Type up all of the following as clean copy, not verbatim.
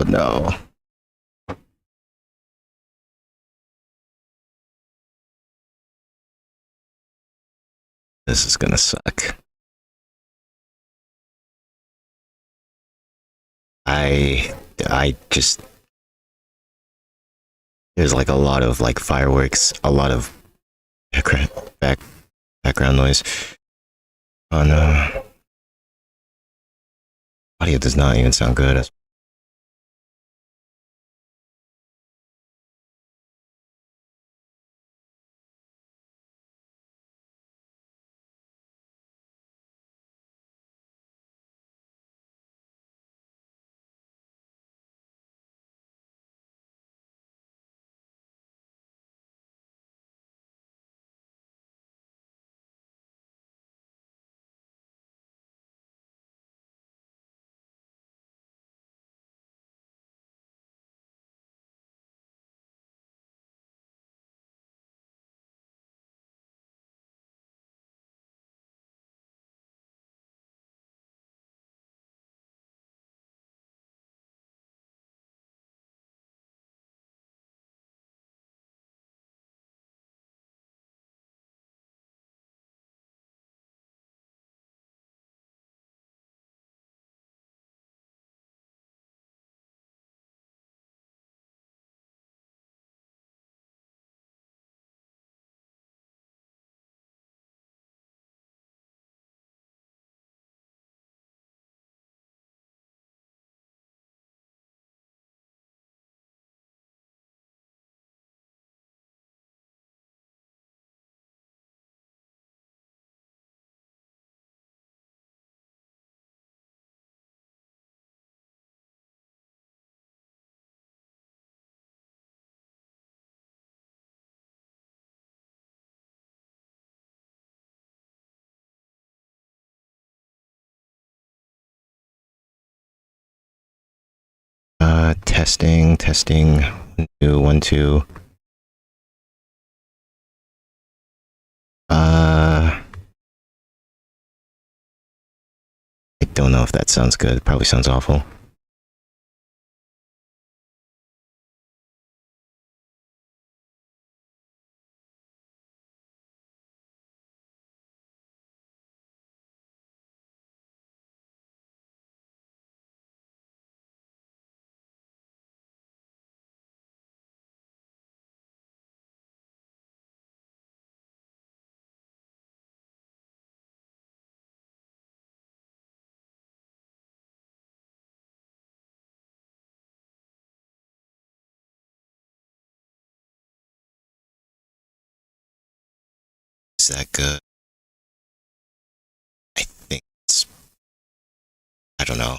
no. This is gonna suck. I just there's like a lot of like fireworks, a lot of background noise. Oh no. Audio does not even sound good. Testing. 2, 1, 2. I don't know if that sounds good. It probably sounds awful. Is that good? I think it's. I don't know.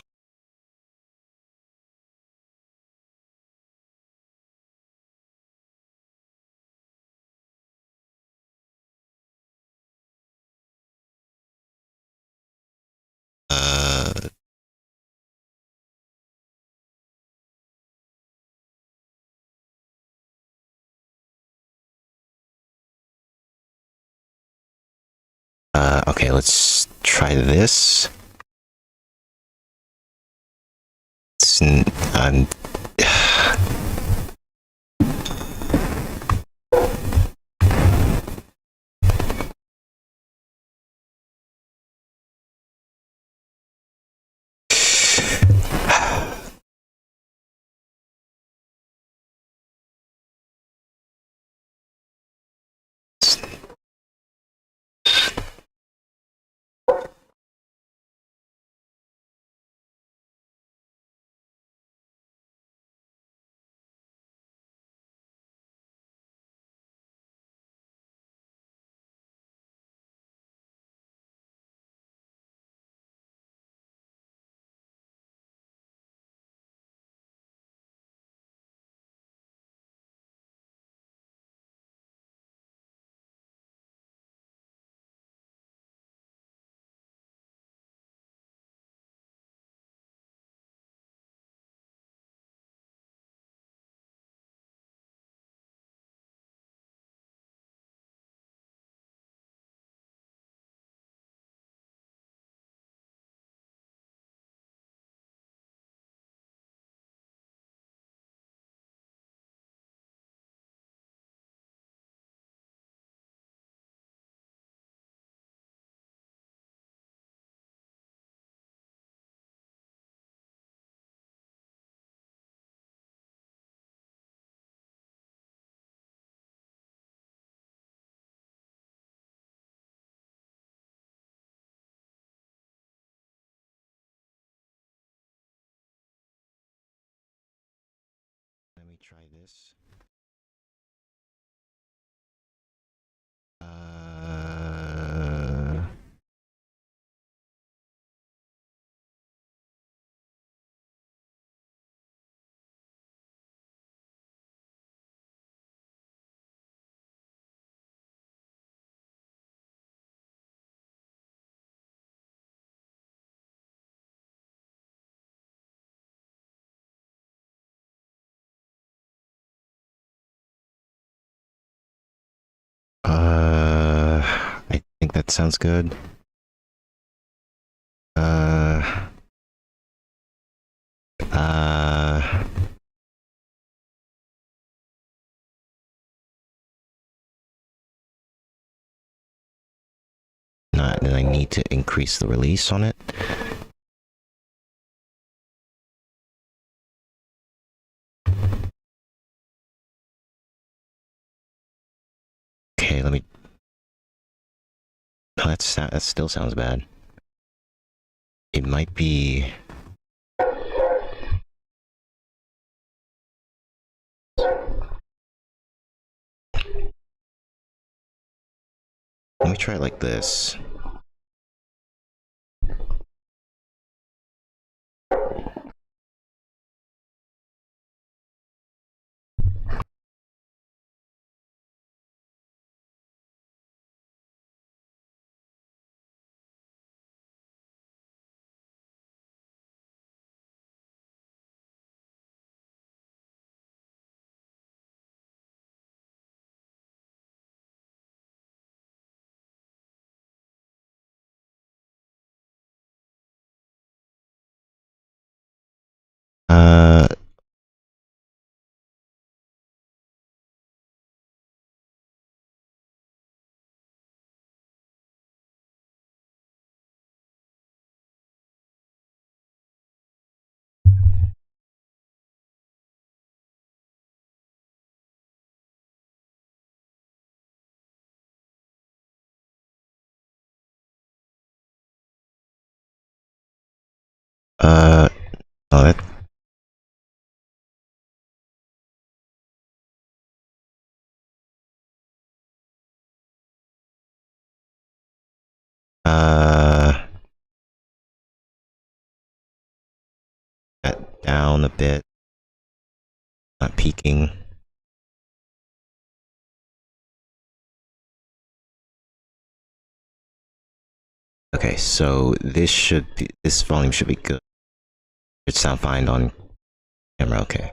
Uh, okay, let's try this. It's, try this. I think that sounds good. Uh, uh, Not that I need to increase the release on it. Okay, let me. No, that still sounds bad. It might be. Let me try it like this. Uh, uh, oh, uh, that down a bit. Not peaking. Okay, so this volume should be good. It sound fine on camera. Okay.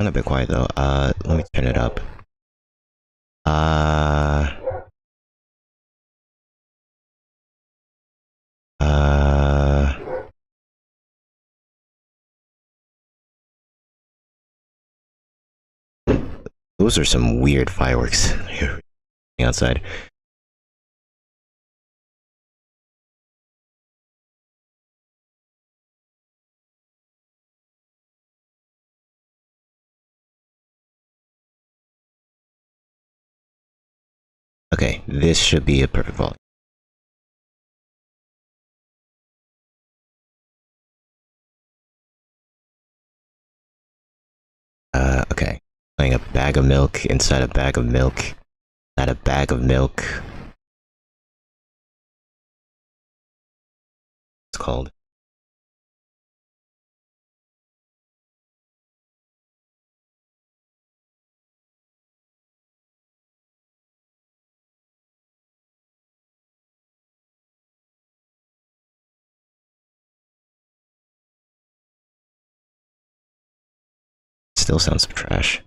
I'm a bit quiet though. Let me turn it up. Uh, uh, those are some weird fireworks here outside. Okay, this should be a perfect volume. Okay. Playing a bag of milk inside a bag of milk. Not a bag of milk. It's called. Still sounds like trash.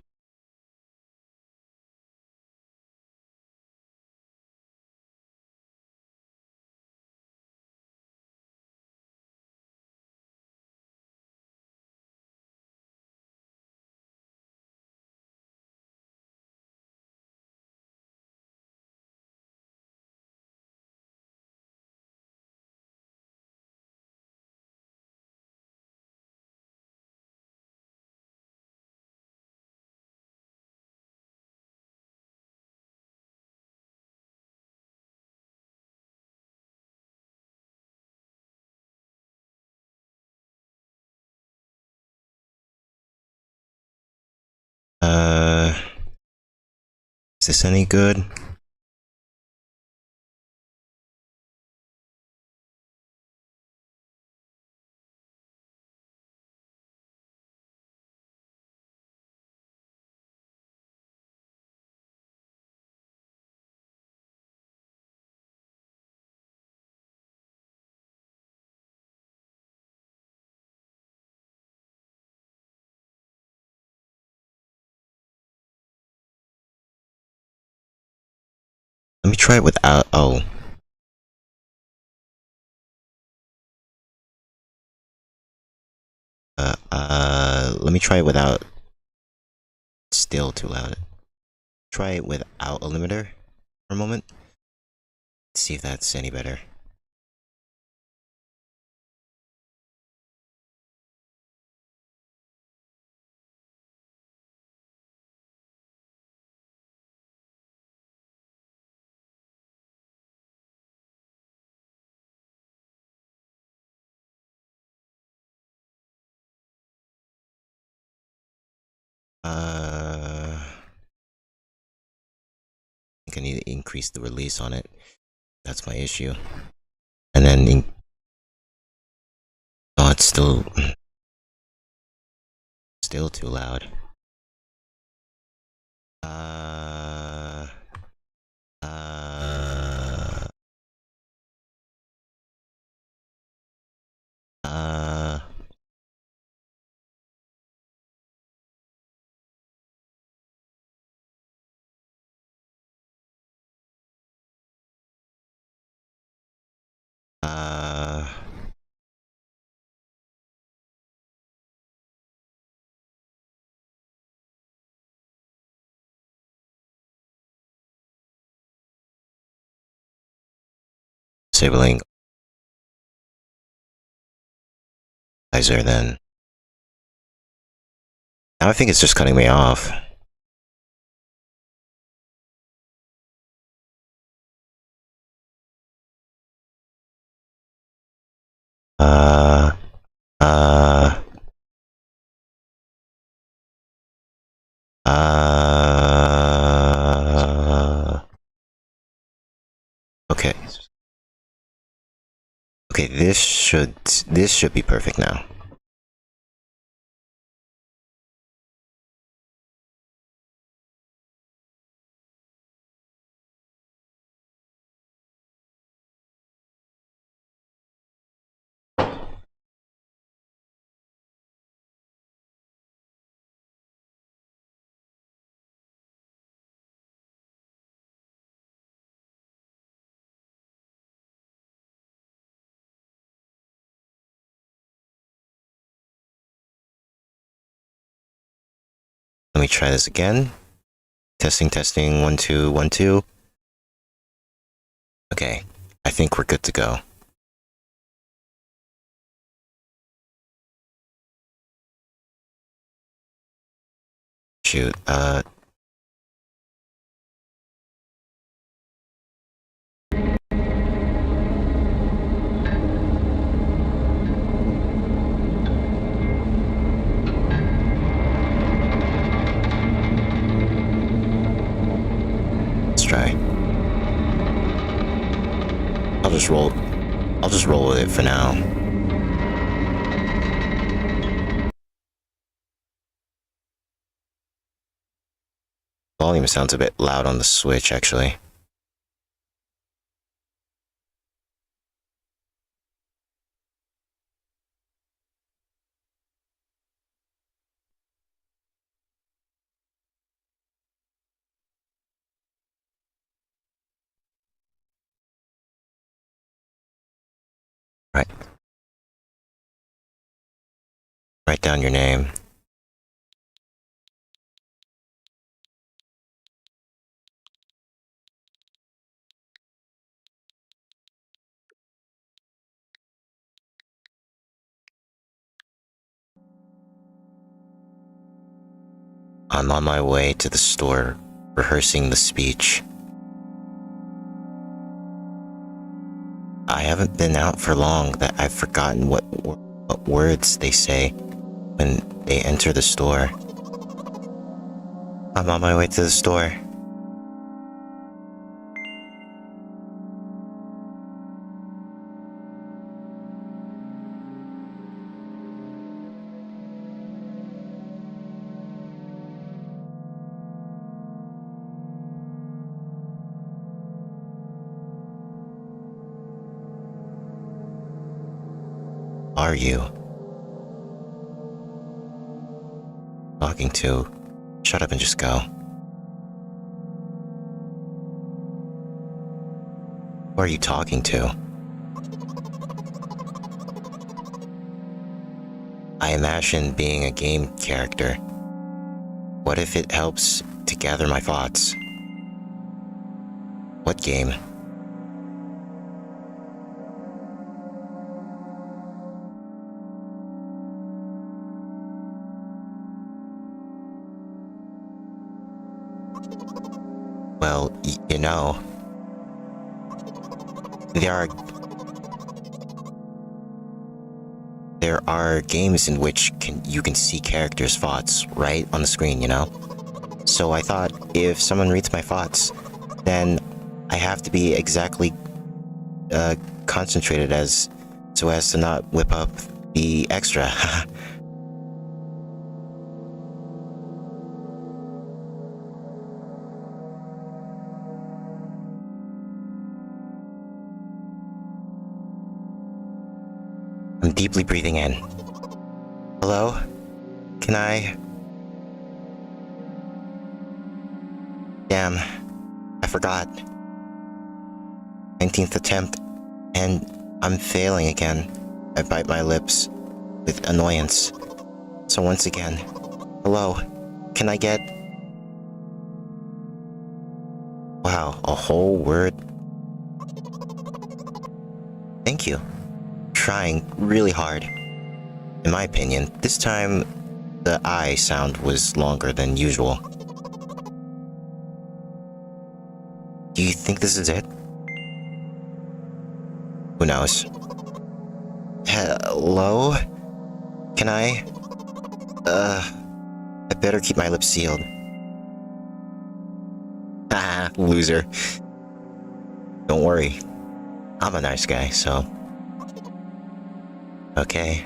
Is this any good? Let me try it without. Oh. Let me try it without. Still too loud. Try it without a limiter for a moment. See if that's any better. I think I need to increase the release on it. That's my issue. And then, oh, it's still too loud. Uh, uh, uh, uh, disabling equalizer then. Now I think it's just cutting me off. Uh, uh, okay. Okay, this should be perfect now. Let me try this again. Testing, testing, 1, 2, 1, 2. Okay, I think we're good to go. Shoot, let's try. I'll just roll with it for now. Volume sounds a bit loud on the Switch, actually. Right. Write down your name. I'm on my way to the store, rehearsing the speech. I haven't been out for long that I've forgotten what words they say when they enter the store. I'm on my way to the store. Are you talking to? Shut up and just go. Who are you talking to? I imagine being a game character. What if it helps to gather my thoughts? What game? Well, you know, there are games in which you can see characters' thoughts right on the screen, you know? So I thought if someone reads my thoughts, then I have to be exactly concentrated so as to not whip up the extra. I'm deeply breathing in. Hello? Can I? Damn, I forgot. 19th attempt, and I'm failing again. I bite my lips with annoyance. So once again, hello, can I get... Wow, a whole word? Thank you. Trying really hard. In my opinion, this time the I sound was longer than usual. Do you think this is it? Who knows? Hello? Can I? I better keep my lips sealed. Haha, loser. Don't worry. I'm a nice guy, so... Okay.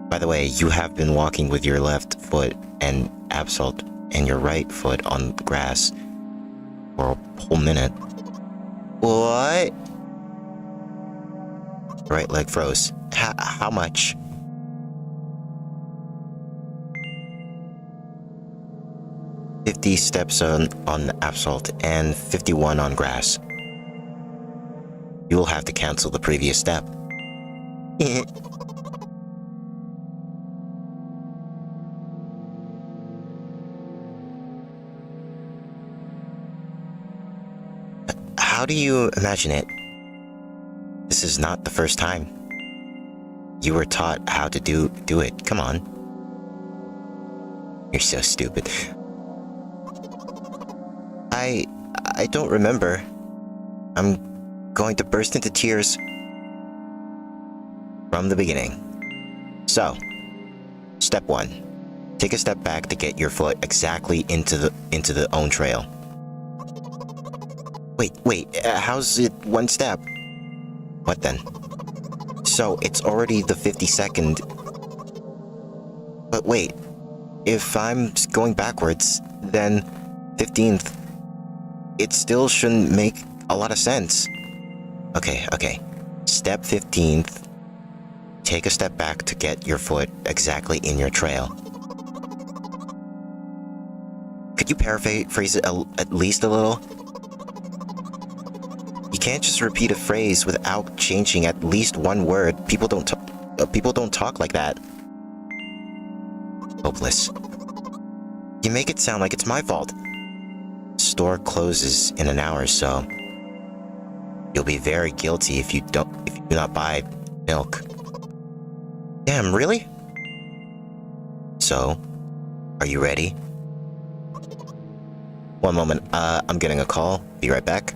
By the way, you have been walking with your left foot and Absol and your right foot on the grass for a whole minute. What? Right leg froze. How much? "50 steps on asphalt and 51 on grass. You will have to cancel the previous step." How do you imagine it? This is not the first time. You were taught how to do it. Come on. You're so stupid. I don't remember. I'm going to burst into tears. From the beginning. So, step 1. Take a step back to get your foot exactly into the own trail. Wait, how's it one step? What then? So, it's already the 52nd. But wait, if I'm going backwards, then 15th, it still shouldn't make a lot of sense. Okay. Step 15th. Take a step back to get your foot exactly in your trail. Could you paraphrase it at least a little? You can't just repeat a phrase without changing at least one word. People don't talk like that. Hopeless. You make it sound like it's my fault. Store closes in an hour or so. You'll be very guilty if you do not buy milk. Damn, really? So, are you ready? One moment, I'm getting a call. Be right back.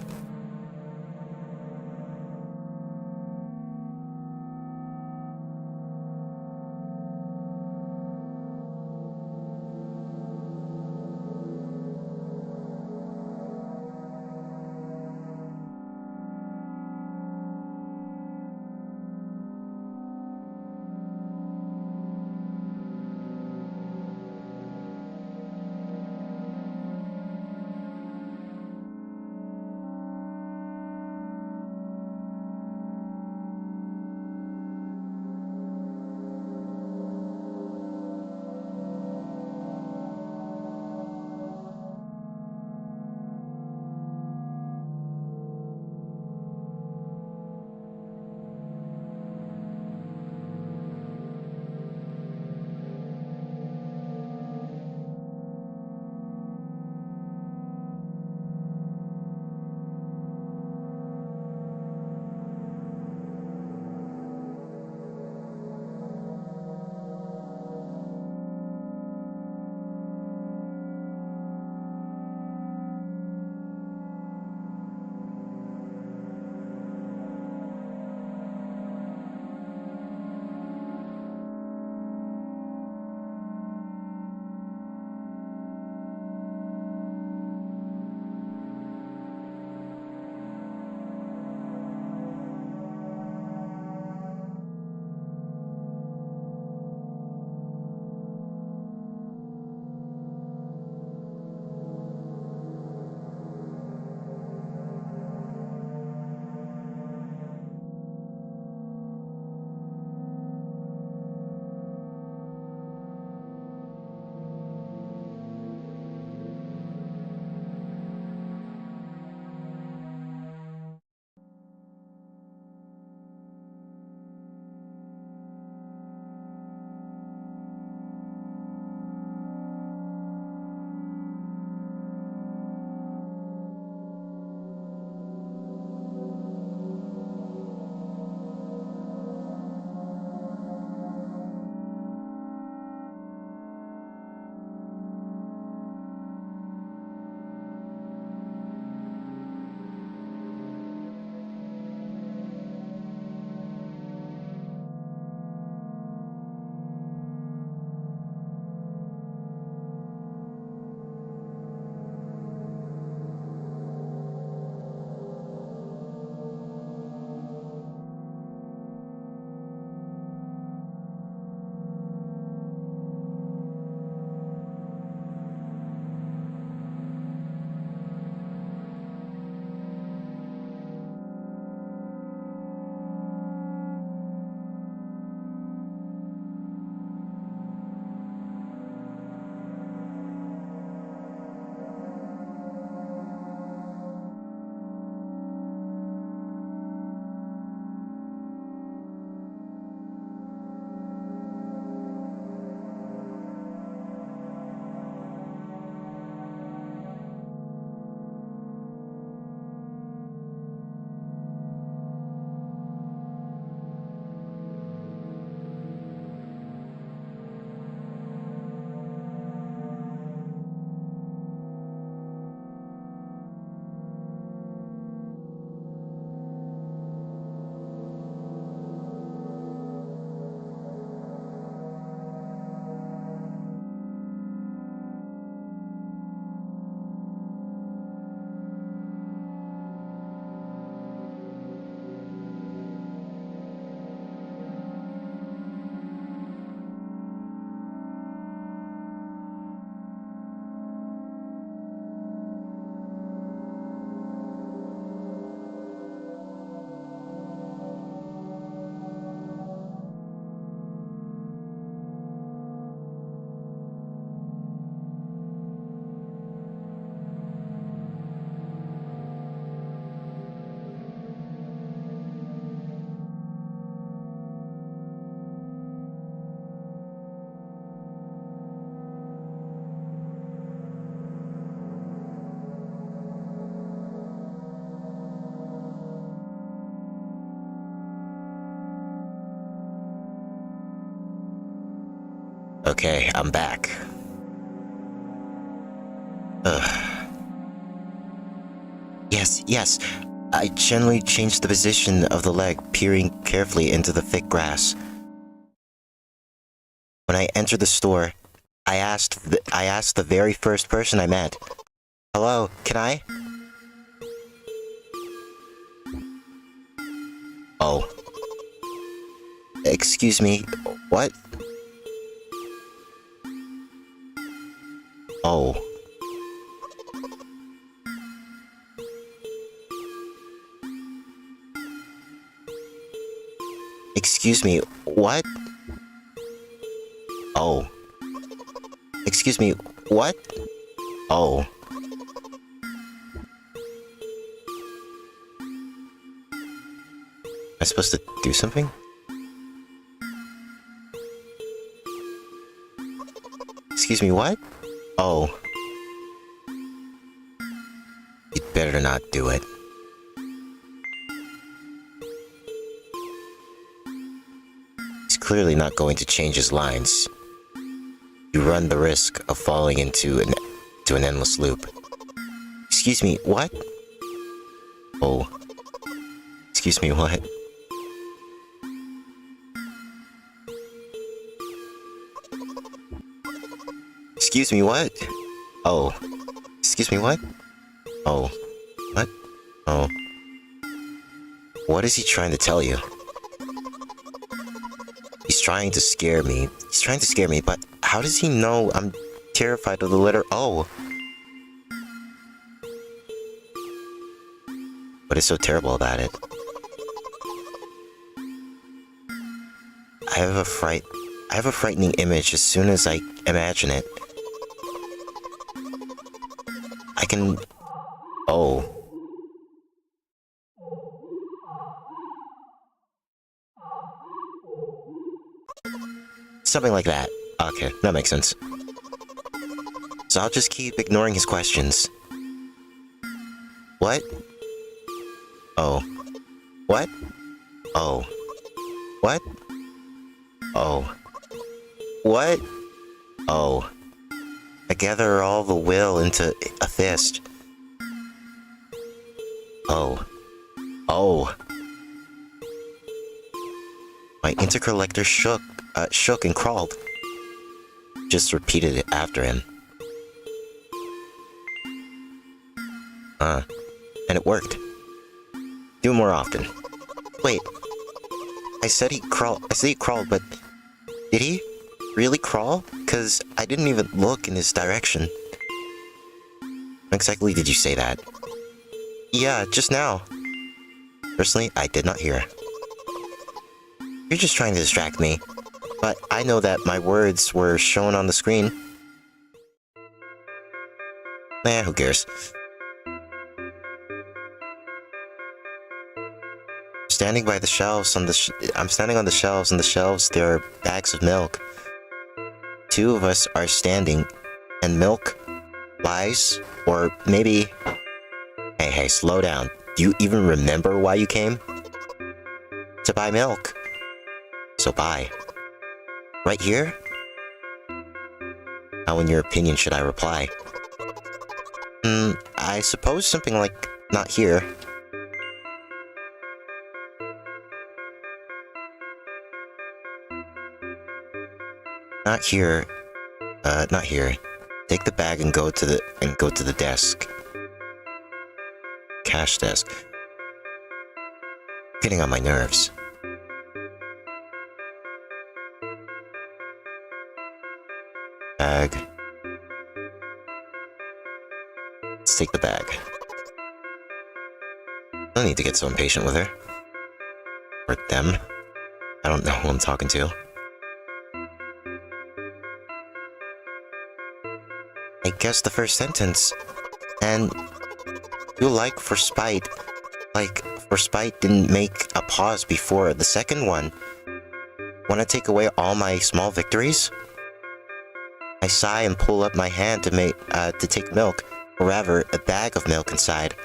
Okay, I'm back. Ugh. Yes. I gently changed the position of the leg, peering carefully into the thick grass. When I entered the store, I asked the very first person I met, "Hello, can I?" Oh. Excuse me, what? Oh. Excuse me, what? Oh. Excuse me, what? Oh. Am I supposed to do something? Excuse me, what? Oh. You'd better not do it. He's clearly not going to change his lines. You run the risk of falling into an endless loop. Excuse me, what? Oh. Excuse me, what? Excuse me, what? Oh. Excuse me, what? Oh. What? Oh. What is he trying to tell you? He's trying to scare me. But how does he know I'm terrified of the letter O? What is so terrible about it? I have a frightening image as soon as I imagine it. I can... Oh. Something like that. Okay, that makes sense. So I'll just keep ignoring his questions. What? Oh. What? Oh. What? Oh. What? Oh. I gather all the will into a fist. Oh. Oh. My intercollector shook and crawled. Just repeated it after him. And it worked. Do it more often. Wait. I said he crawled, but did he really crawl? 'Cause I didn't even look in his direction. When exactly did you say that? Yeah, just now. Personally, I did not hear. You're just trying to distract me. But I know that my words were shown on the screen. Who cares? Standing by the shelves I'm standing on the shelves. On the shelves, there are bags of milk. Two of us are standing, and milk lies, or maybe... Hey, slow down. Do you even remember why you came? To buy milk. So buy. Right here? How in your opinion should I reply? I suppose something like, not here. Not here. Not here. Take the bag and go to the desk. Cash desk. Getting on my nerves. Bag. Let's take the bag. No need to get so impatient with her. Or them. I don't know who I'm talking to. I guess the first sentence. And you for spite didn't make a pause before the second one. Wanna take away all my small victories? I sigh and pull up my hand to take milk, or rather, a bag of milk inside.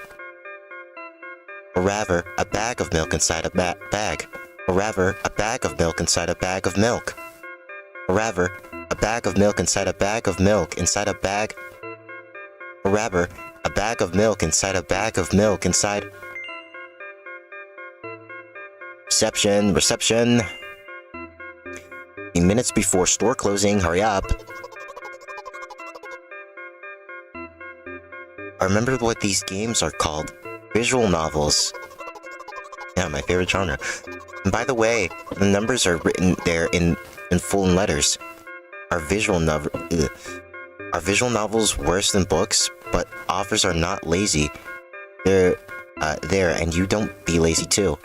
Or rather, a bag of milk inside a bag. Or rather, a bag of milk inside a bag of milk. Or rather, A bag of milk inside a bag of milk inside a bag. Or rather, a bag of milk inside a bag of milk inside. Reception, reception. Minutes before store closing, hurry up. I remember what these games are called. Visual novels. Yeah, my favorite genre. And by the way, the numbers are written there in full letters. Are visual novels worse than books? But authors are not lazy. They're there, and you don't be lazy too.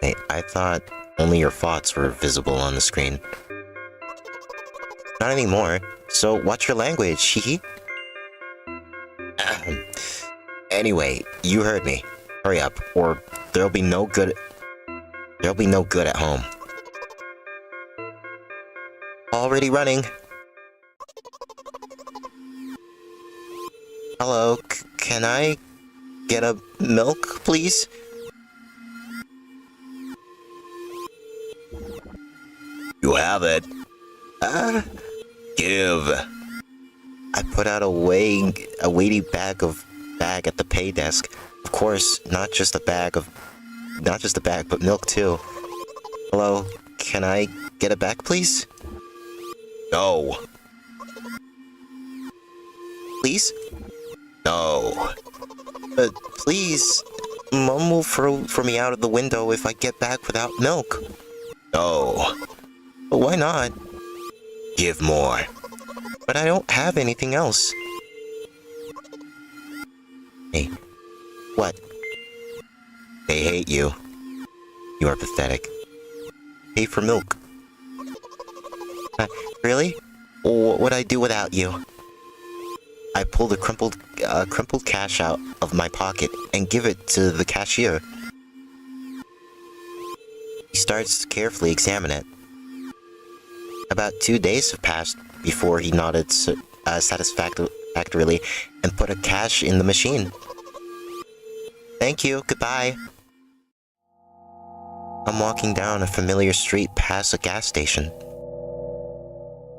Hey, I thought only your thoughts were visible on the screen. Not anymore. So watch your language, hehe. Anyway, you heard me. Hurry up, or there'll be no good. There'll be no good at home. Already running. Hello, can I get a milk, please? You have it. Give. I put out a weighty bag at the pay desk. Of course, not just a bag, but milk too. Hello, can I get it back, please? No. Please? No. Please, Mom will throw me out of the window if I get back without milk. No. But why not? Give more. But I don't have anything else. Hey. What? They hate you. You are pathetic. Pay for milk. Really? What would I do without you? I pull the crumpled cash out of my pocket and give it to the cashier. He starts to carefully examine it. About 2 days have passed before he nodded satisfactorily and put a cash in the machine. Thank you, goodbye. I'm walking down a familiar street past a gas station.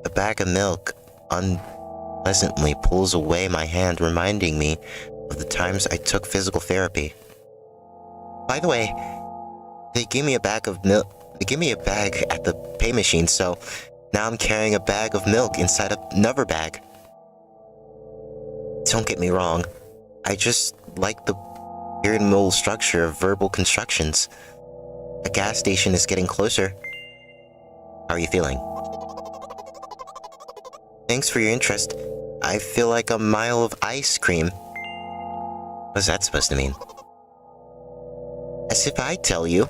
A bag of milk unpleasantly pulls away my hand, reminding me of the times I took physical therapy. By the way, they gave me a bag of milk. They gave me a bag at the pay machine, so now I'm carrying a bag of milk inside another bag. Don't get me wrong, I just like the pyramidal structure of verbal constructions. A gas station is getting closer. How are you feeling? Thanks for your interest. I feel like a mile of ice cream. What's that supposed to mean? As if I tell you.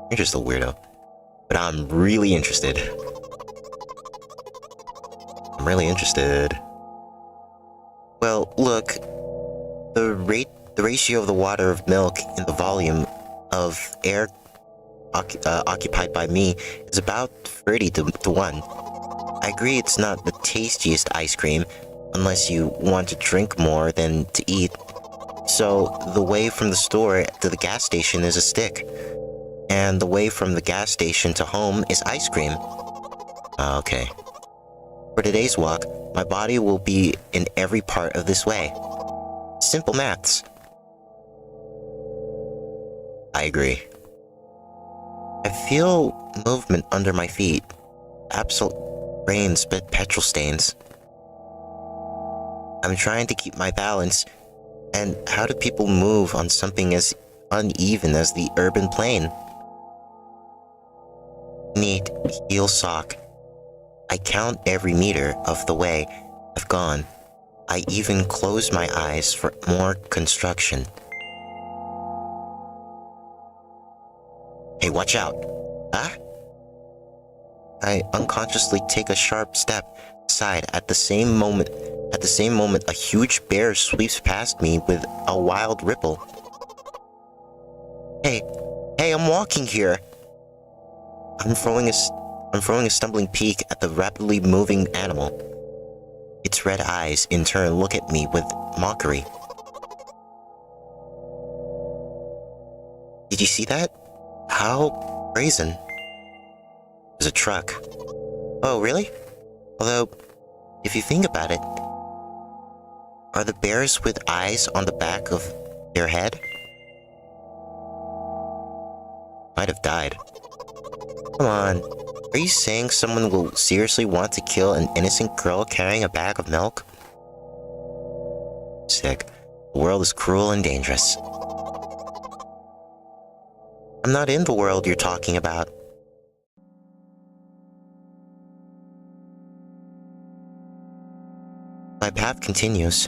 You're just a weirdo. But I'm really interested. I'm really interested. Well, look. The ratio of the water of milk in the volume of air occupied by me is about 30 to 1. I agree it's not the tastiest ice cream, unless you want to drink more than to eat. So, the way from the store to the gas station is a stick. And the way from the gas station to home is ice cream. Okay. For today's walk, my body will be in every part of this way. Simple maths. I agree. I feel movement under my feet. Absolute rains but petrol stains. I'm trying to keep my balance. And how do people move on something as uneven as the urban plain? Neat heel sock. I count every meter of the way I've gone. I even close my eyes for more construction. Hey, watch out. Huh? I unconsciously take a sharp step aside at the same moment. A huge bear sweeps past me with a wild ripple. Hey, I'm walking here. I'm throwing a stumbling peek at the rapidly moving animal. Its red eyes, in turn, look at me with mockery. Did you see that? How brazen. was a truck. Oh, really? Although, if you think about it, are the bears with eyes on the back of their head? Might have died. Come on. Are you saying someone will seriously want to kill an innocent girl carrying a bag of milk? Sick. The world is cruel and dangerous. I'm not in the world you're talking about. My path continues.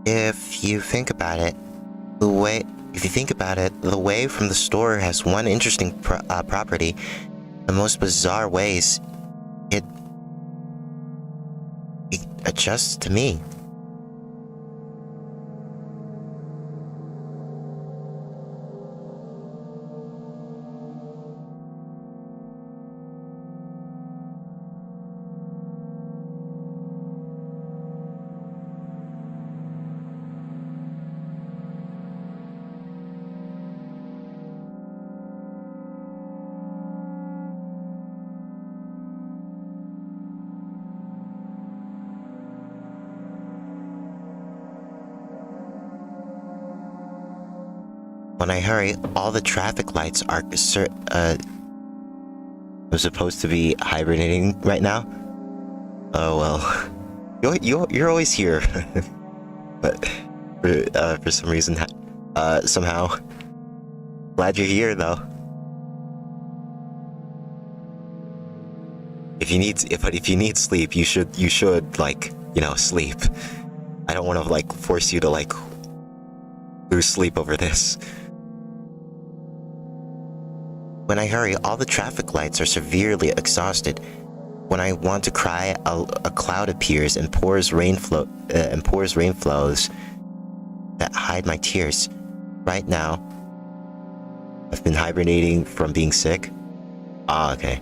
If you think about it, the way from the store has one interesting property. The most bizarre ways it adjusts to me. When I hurry, all the traffic lights are I'm supposed to be hibernating right now? Oh well. You're always here. But for some reason, somehow. Glad you're here though. If you need sleep, you should like, sleep. I don't want to like force you to like lose sleep over this. When I hurry, all the traffic lights are severely exhausted. When I want to cry, a cloud appears and pours rainflows that hide my tears. Right now, I've been hibernating from being sick. Ah, okay.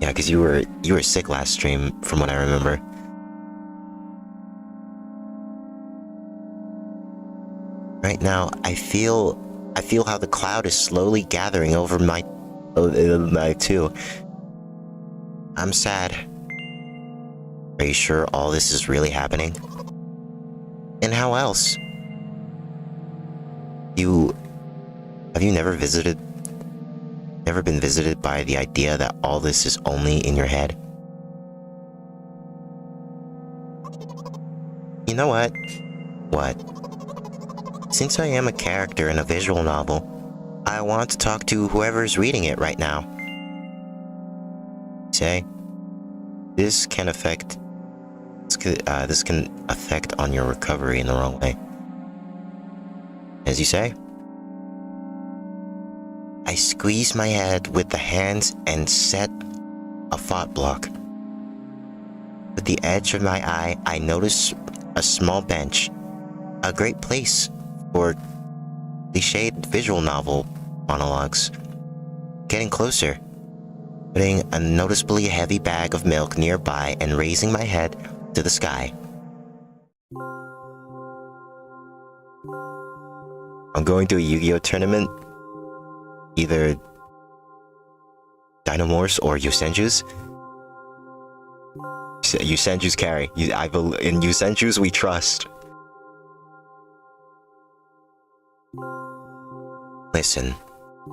Yeah, because you were sick last stream, from what I remember. Right now, I feel how the cloud is slowly gathering over my too. I'm sad. Are you sure all this is really happening? And how else? Have you never been visited by the idea that all this is only in your head? You know what? What? Since I am a character in a visual novel, I want to talk to whoever's reading it right now. Say, this can affect on your recovery in the wrong way. As you say, I squeeze my head with the hands and set a thought block. With the edge of my eye, I notice a small bench, a great place for cliched visual novel monologues. Getting closer, putting a noticeably heavy bag of milk nearby and raising my head to the sky. I'm going to a Yu-Gi-Oh tournament. Either Dynamorphs or Yusenjus. Yusenjus carry. In Yusenjus we trust. Listen,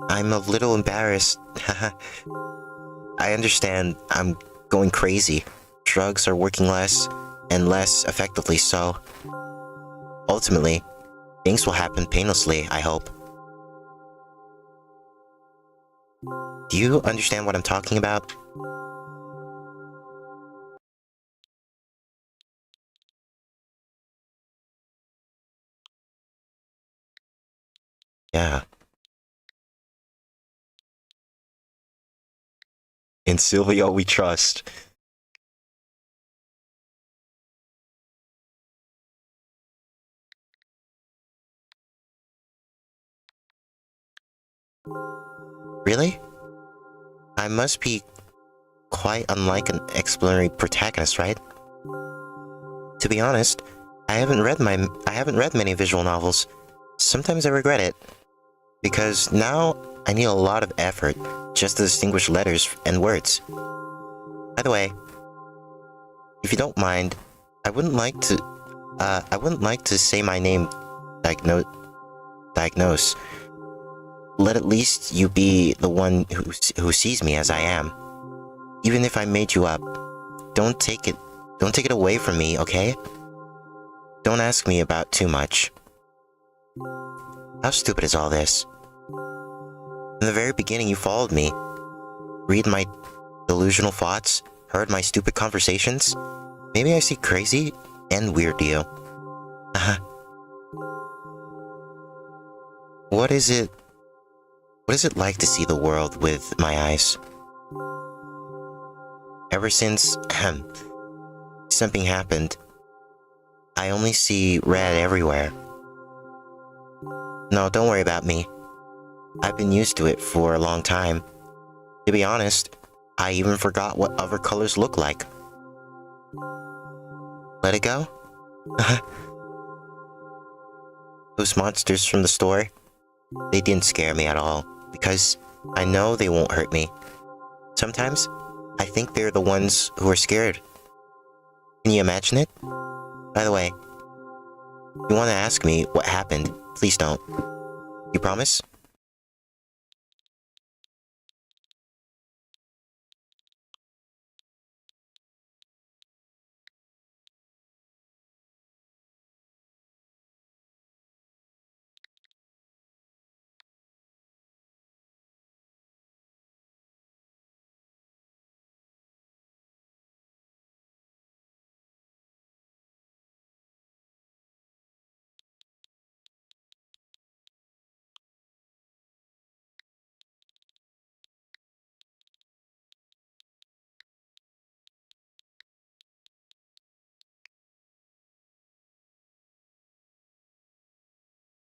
I'm a little embarrassed. I understand I'm going crazy. Drugs are working less and less effectively, so ultimately, things will happen painlessly, I hope. Do you understand what I'm talking about? Yeah. In Silvio we trust. Really? I must be quite unlike an exemplary protagonist, right? To be honest, I haven't read many visual novels. Sometimes I regret it, because now I need a lot of effort just to distinguish letters and words. By the way, if you don't mind, I wouldn't like to say my name diagnose. Let at least you be the one who sees me as I am. Even if I made you up, don't take it away from me, okay? Don't ask me about too much. How stupid is all this? In the very beginning, you followed me. Read my delusional thoughts, heard my stupid conversations. Maybe I see crazy and weird to you. What is it like to see the world with my eyes? Ever since something happened, I only see red everywhere. No, don't worry about me. I've been used to it for a long time. To be honest, I even forgot what other colors look like. Let it go? Those monsters from the store, they didn't scare me at all, because I know they won't hurt me. Sometimes, I think they're the ones who are scared. Can you imagine it? By the way, if you want to ask me what happened, please don't. You promise?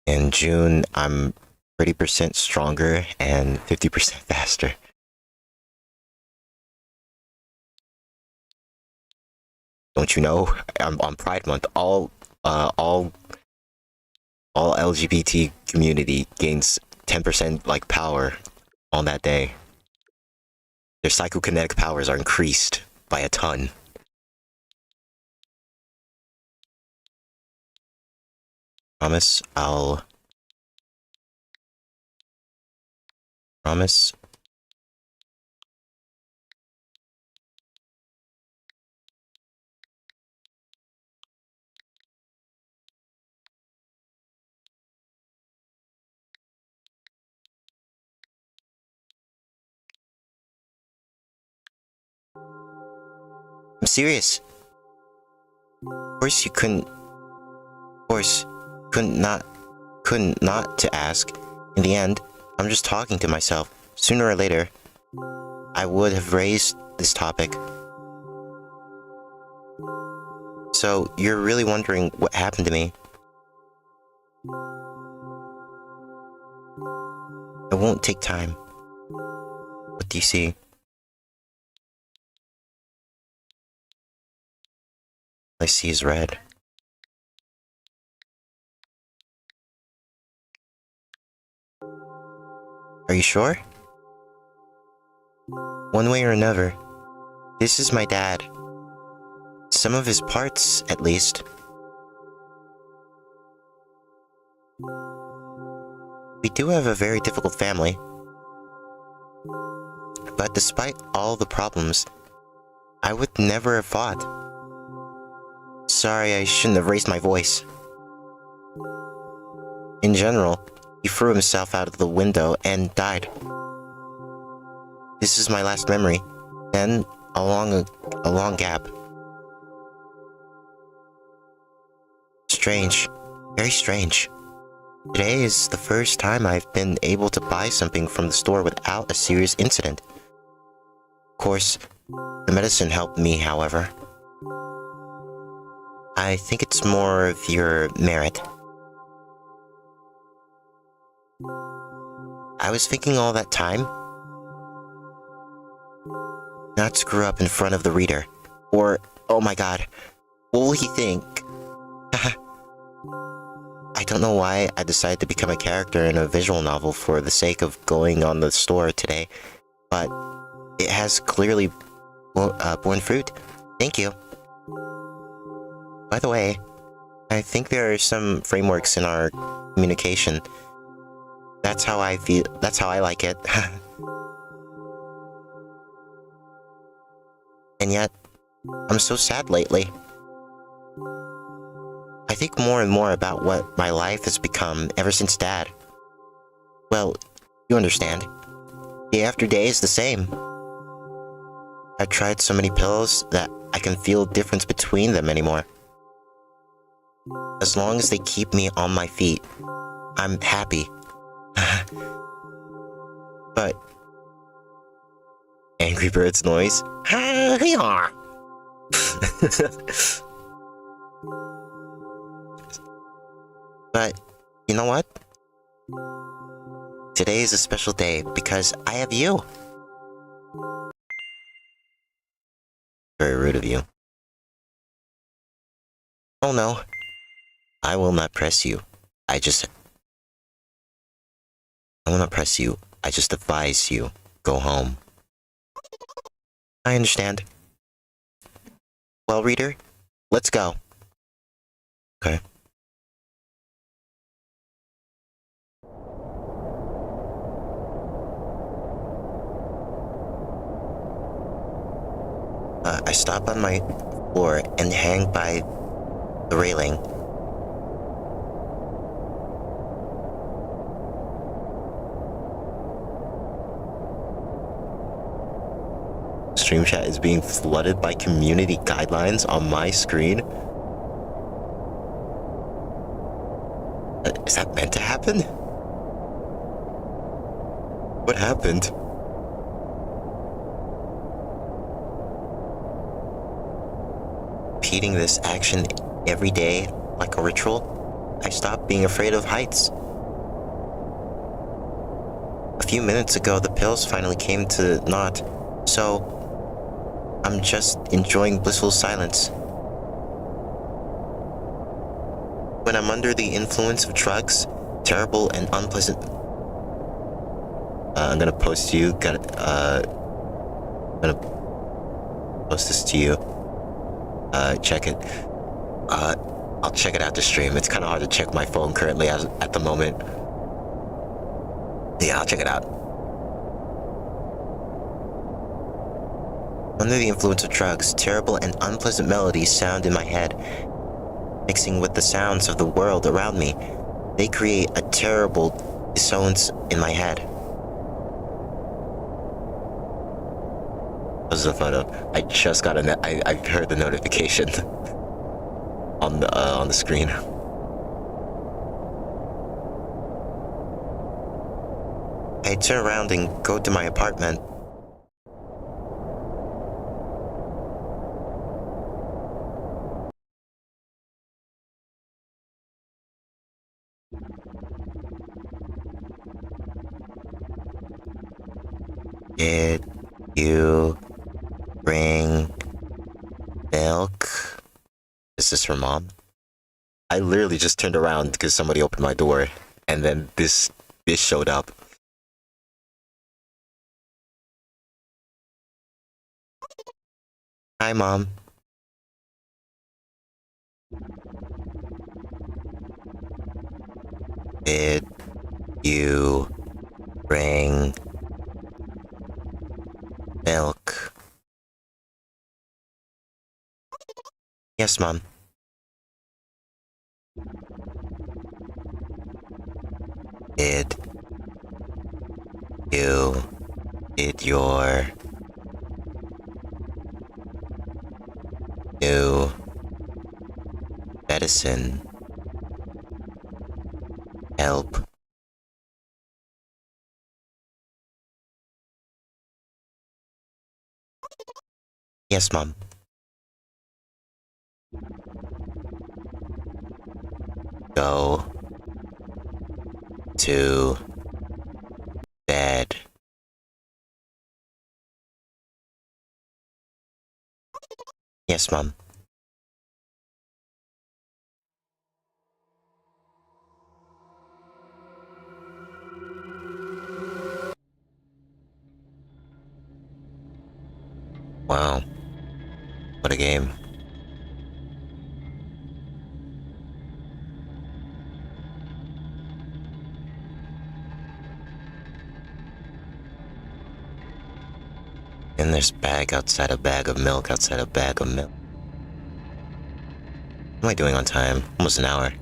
In June, I'm 30% stronger and 50% faster. Don't you know? On Pride Month, all LGBT community gains 10% like power on that day. Their psychokinetic powers are increased by a ton. Promise, promise. I'm serious. Of course you couldn't. Of course, couldn't not to ask. In the end, I'm just talking to myself. Sooner or later, I would have raised this topic. So, you're really wondering what happened to me? It won't take time. What do you see? All I see is red. Are you sure? One way or another, this is my dad. Some of his parts, at least. We do have a very difficult family. But despite all the problems, I would never have fought. Sorry, I shouldn't have raised my voice. In general, he threw himself out of the window and died. This is my last memory. Then, a long gap. Strange. Very strange. Today is the first time I've been able to buy something from the store without a serious incident. Of course, the medicine helped me, however. I think it's more of your merit. I was thinking all that time, not screw up in front of the reader. Or, oh my god, what will he think? I don't know why I decided to become a character in a visual novel for the sake of going on the store today, but it has clearly borne fruit. Thank you. By the way, I think there are some frameworks in our communication. That's how I feel. That's how I like it. And yet, I'm so sad lately. I think more and more about what my life has become ever since Dad. Well, you understand. Day after day is the same. I've tried so many pills that I can feel a difference between them anymore. As long as they keep me on my feet, I'm happy. But Angry Birds noise. But you know what? Today is a special day because I have you. Very rude of you. Oh no. I will not press you. I will not press you. I just advise you. Go home. I understand. Well, reader, let's go. Okay. I stop on my floor and hang by the railing. Stream chat is being flooded by community guidelines on my screen. Is that meant to happen? What happened? Repeating this action every day like a ritual, I stopped being afraid of heights. A few minutes ago, the pills finally came to naught, so I'm just enjoying blissful silence. When I'm under the influence of drugs, terrible and unpleasant... I'm gonna post you, I'm gonna post this to you. Check it. I'll check it out to stream. It's kind of hard to check my phone currently at the moment. Yeah, I'll check it out. Under the influence of drugs, terrible and unpleasant melodies sound in my head. Mixing with the sounds of the world around me, they create a terrible dissonance in my head. This is a photo. I just got I heard the notification on the screen. I turn around and go to my apartment. Did you bring milk? Is this her mom? I literally just turned around because somebody opened my door, and then this showed up. Hi, Mom. Did you bring milk? Yes, Mom. Did your new medicine help? Yes, Mom. Go to bed. Yes, Mom. Wow. What a game. And there's bag outside a bag of milk outside a bag of milk. What am I doing on time? Almost an hour.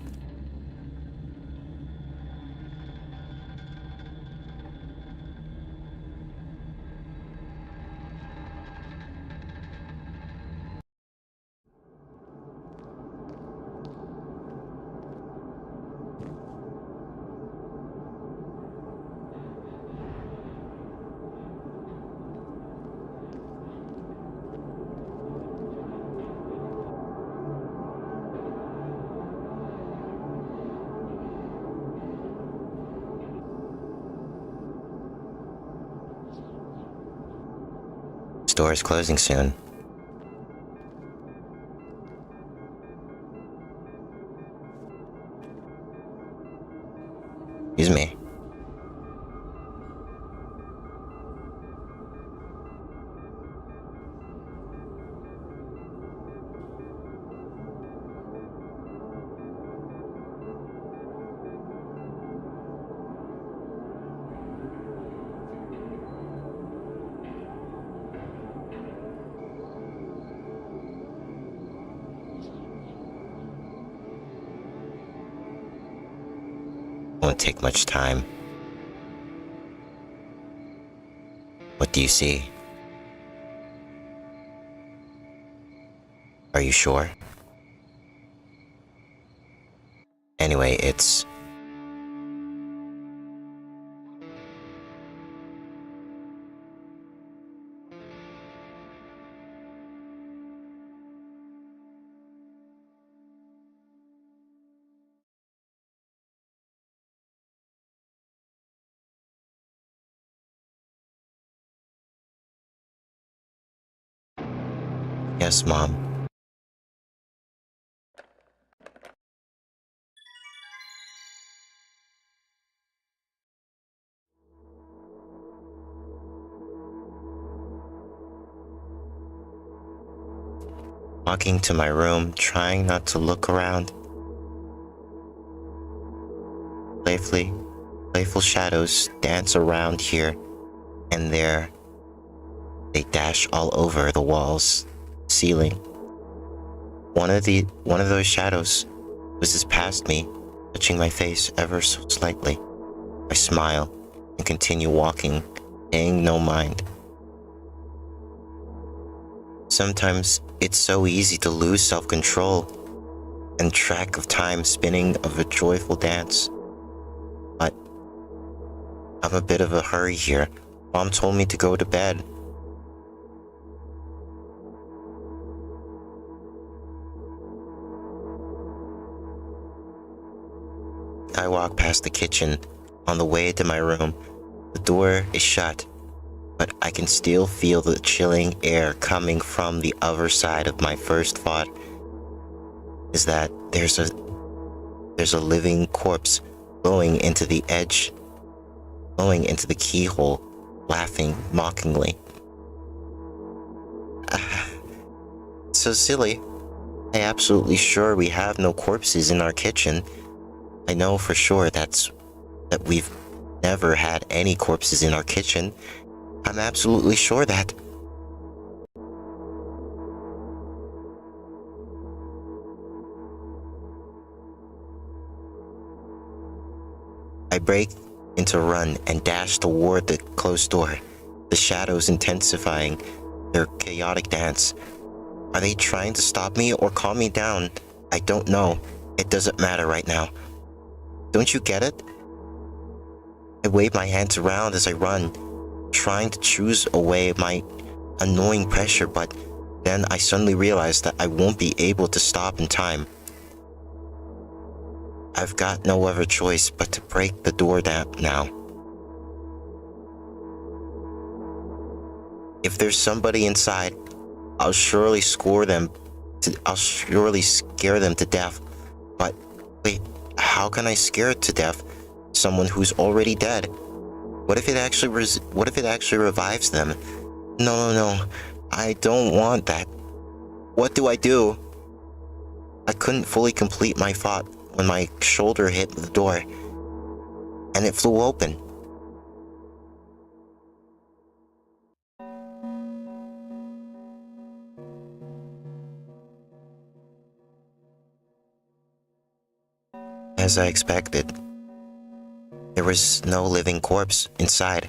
Store is closing soon. Excuse me. Won't take much time. What do you see? Are you sure? Anyway, it's... Yes, Mom. Walking to my room, trying not to look around. Playful shadows dance around here and there. They dash all over the walls, ceiling. One of those shadows whizzes past me, touching my face ever so slightly. I smile and continue walking, paying no mind. Sometimes it's so easy to lose self-control and track of time spinning of a joyful dance. But I'm a bit of a hurry here. Mom told me to go to bed. I walk past the kitchen on the way to my room. The door is shut, but I can still feel the chilling air coming from the other side of my first thought is that there's a living corpse blowing into the keyhole, laughing mockingly. So silly. I'm absolutely sure we have no corpses in our kitchen. I know for sure that we've never had any corpses in our kitchen. I'm absolutely sure that. I break into run and dash toward the closed door, the shadows intensifying their chaotic dance. Are they trying to stop me or calm me down? I don't know. It doesn't matter right now. Don't you get it? I wave my hands around as I run, trying to choose away my annoying pressure, but then I suddenly realize that I won't be able to stop in time. I've got no other choice but to break the door down now. If there's somebody inside, I'll surely I'll surely scare them to death. But wait, how can I scare to death someone who's already dead? What if it actually revives them? No, no, no. I don't want that. What do I do? I couldn't fully complete my thought when my shoulder hit the door, and it flew open. As I expected, there was no living corpse inside.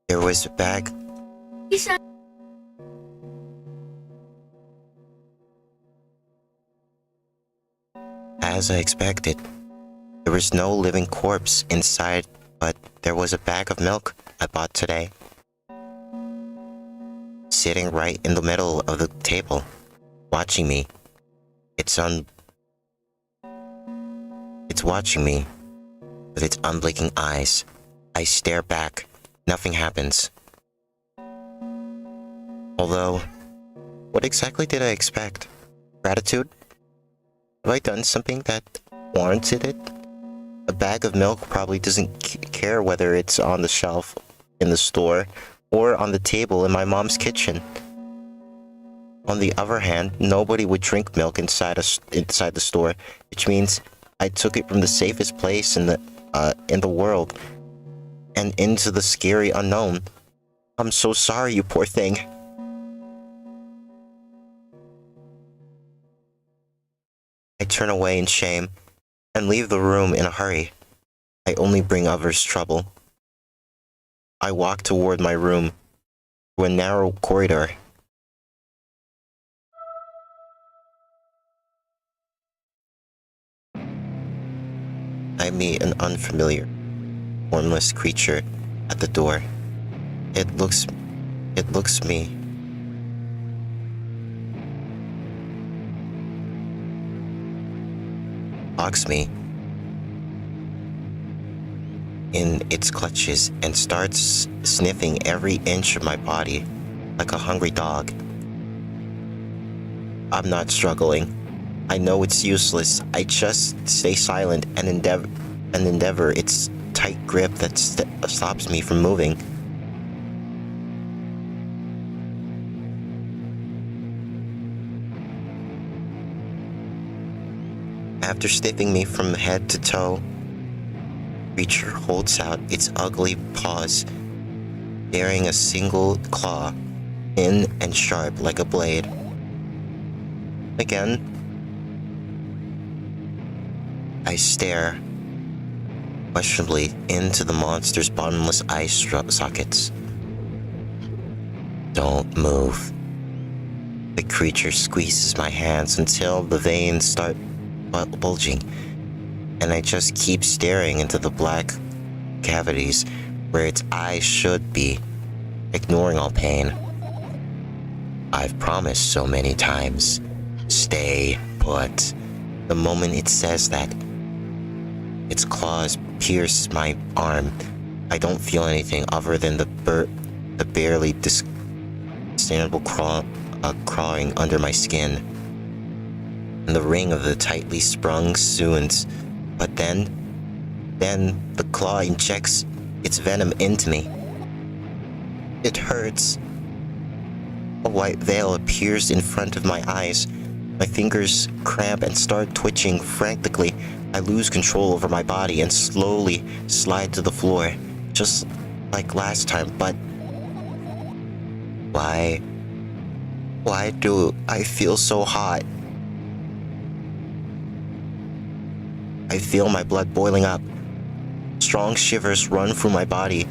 There was a bag. As I expected, there was no living corpse inside, but there was a bag of milk I bought today, sitting right in the middle of the table, watching me. It's watching me with its unblinking eyes. I stare back. Nothing happens. Although, what exactly did I expect? Gratitude? Have I done something that warranted it? A bag of milk probably doesn't care whether it's on the shelf in the store or on the table in my mom's kitchen. On the other hand, nobody would drink milk inside the store, which means I took it from the safest place in the world and into the scary unknown. I'm so sorry, you poor thing. I turn away in shame and leave the room in a hurry. I only bring others trouble. I walk toward my room through a narrow corridor. I meet an unfamiliar, formless creature at the door. It looks me. Locks me in its clutches and starts sniffing every inch of my body like a hungry dog. I'm not struggling. I know it's useless. I just stay silent and endeavor its tight grip that stops me from moving. After sniffing me from head to toe, the creature holds out its ugly paws, bearing a single claw, thin and sharp like a blade. Again, I stare questionably into the monster's bottomless eye sockets. Don't move. The creature squeezes my hands until the veins start bulging, and I just keep staring into the black cavities where its eyes should be, ignoring all pain. I've promised so many times, stay put. The moment it says that, its claws pierce my arm. I don't feel anything other than the barely discernible crawling under my skin, and the ring of the tightly sprung suins. But then the claw injects its venom into me. It hurts. A white veil appears in front of my eyes. My fingers cramp and start twitching frantically. I lose control over my body and slowly slide to the floor, just like last time, but why do I feel so hot? I feel my blood boiling up. Strong shivers run through my body,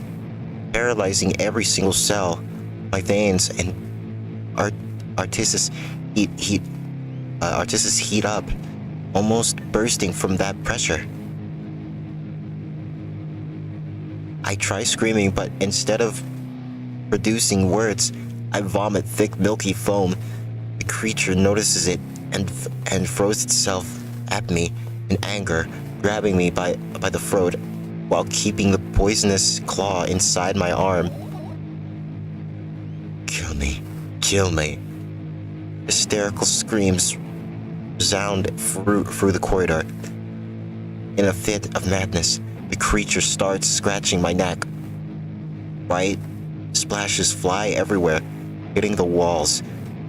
paralyzing every single cell. My veins and artists heat up, almost bursting from that pressure. I try screaming, but instead of producing words, I vomit thick, milky foam. The creature notices it and throws itself at me in anger, grabbing me by the throat while keeping the poisonous claw inside my arm. Kill kill me. Hysterical screams resound through the corridor. In a fit of madness, the creature starts scratching my neck. White splashes fly everywhere, hitting the walls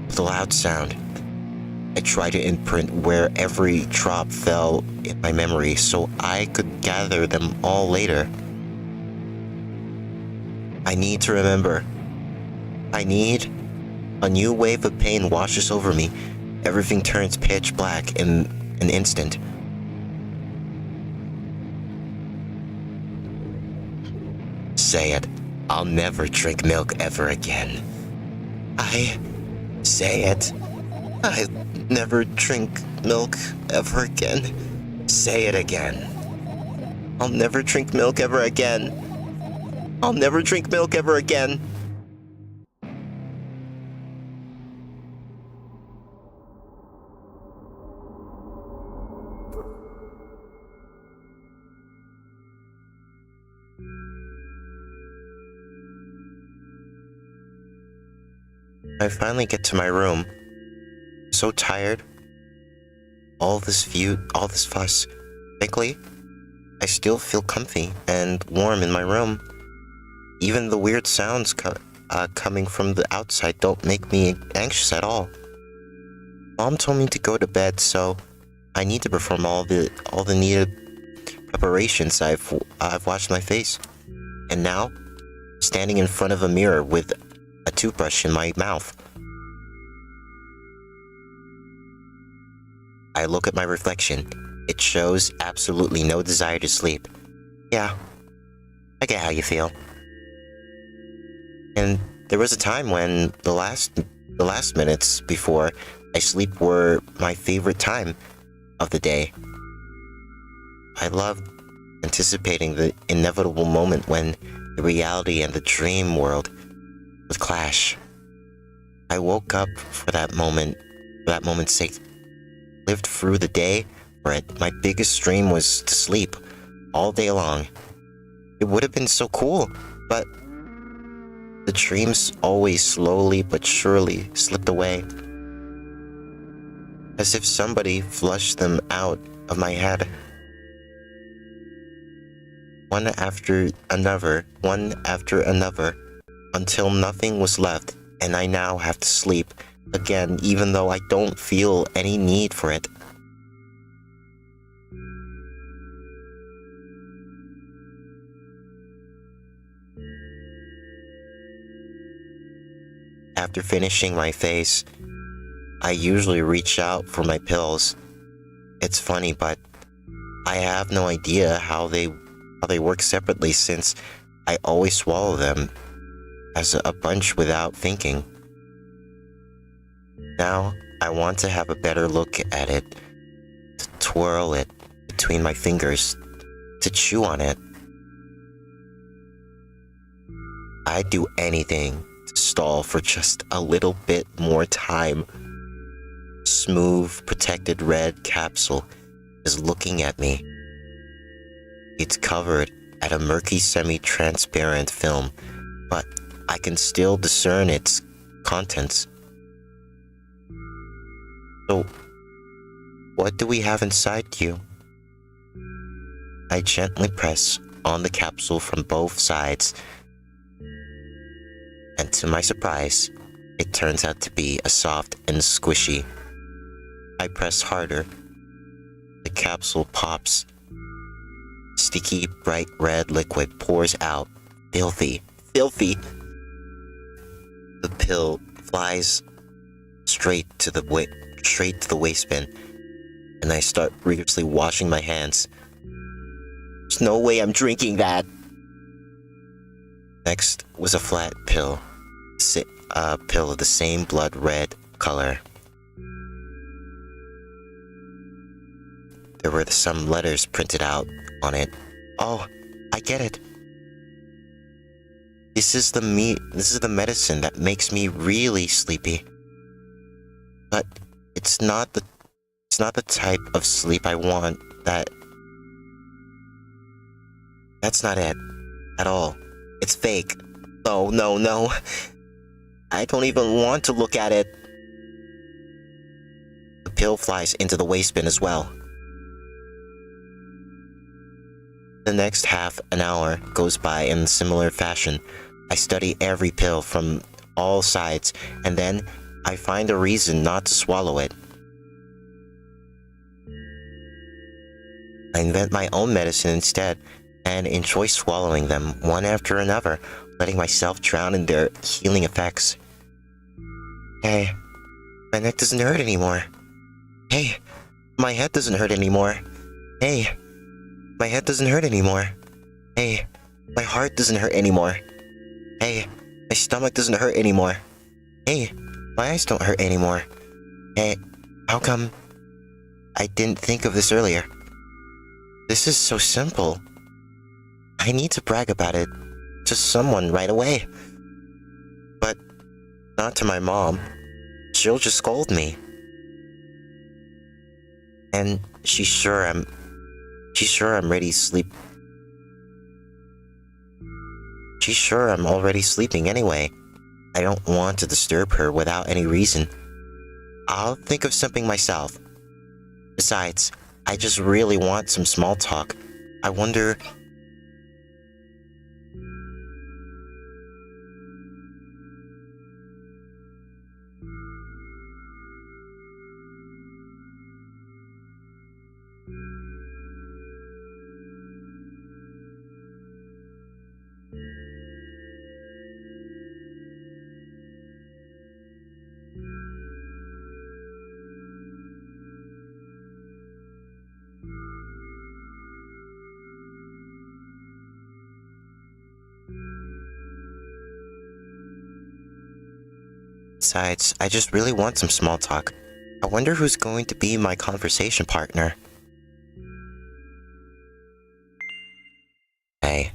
with a loud sound. I try to imprint where every drop fell in my memory so I could gather them all later. I need to remember. I need. A new wave of pain washes over me. Everything turns pitch black in an instant. Say it. I'll never drink milk ever again. Say it. I'll never drink milk ever again. Say it again. I'll never drink milk ever again. I'll never drink milk ever again. I finally get to my room. So tired. All this fuss. Thankfully, I still feel comfy and warm in my room. Even the weird sounds coming from the outside don't make me anxious at all. Mom told me to go to bed, so I need to perform all the needed preparations. I've washed my face, and now, standing in front of a mirror with a toothbrush in my mouth, I look at my reflection. It shows absolutely no desire to sleep. Yeah, I get how you feel. And there was a time when the last minutes before I sleep were my favorite time of the day. I loved anticipating the inevitable moment when the reality and the dream world would clash. I woke up for that moment's sake. Lived through the day for it. My biggest dream was to sleep all day long. It would have been so cool, but the dreams always slowly but surely slipped away. As if somebody flushed them out of my head. One after another, until nothing was left, and I now have to sleep again, even though I don't feel any need for it. After finishing my face, I usually reach out for my pills. It's funny, but I have no idea how they work separately, since I always swallow them as a bunch without thinking. Now, I want to have a better look at it, to twirl it between my fingers, to chew on it. I'd do anything to stall for just a little bit more time. Smooth, protected red capsule is looking at me. It's covered at a murky semi-transparent film, but I can still discern its contents. So, what do we have inside you? I gently press on the capsule from both sides, and to my surprise, it turns out to be a soft and squishy. I press harder. The capsule pops. Sticky, bright red liquid pours out. Filthy. The pill flies straight to the waistband, and I start rigorously washing my hands. There's no way I'm drinking that. Next was a flat pill. A pill of the same blood red color. There were some letters printed out on it. Oh, I get it. This is the medicine that makes me really sleepy. But it's not the type of sleep I want. That's not it at all. It's fake. No. I don't even want to look at it. The pill flies into the waste bin as well. The next half an hour goes by in similar fashion. I study every pill from all sides, and then I find a reason not to swallow it. I invent my own medicine instead, and enjoy swallowing them one after another, letting myself drown in their healing effects. Hey, my neck doesn't hurt anymore. Hey, my head doesn't hurt anymore. Hey, my head doesn't hurt anymore. Hey, my heart doesn't hurt anymore. Hey, my stomach doesn't hurt anymore. Hey, my eyes don't hurt anymore. Hey, how come I didn't think of this earlier? This is so simple. I need to brag about it to someone right away. But not to my mom. She'll just scold me. And she's sure I'm ready to sleep. She's sure I'm already sleeping anyway. I don't want to disturb her without any reason. I'll think of something myself. Besides, I just really want some small talk. I wonder... Besides, I just really want some small talk. I wonder who's going to be my conversation partner. Hey.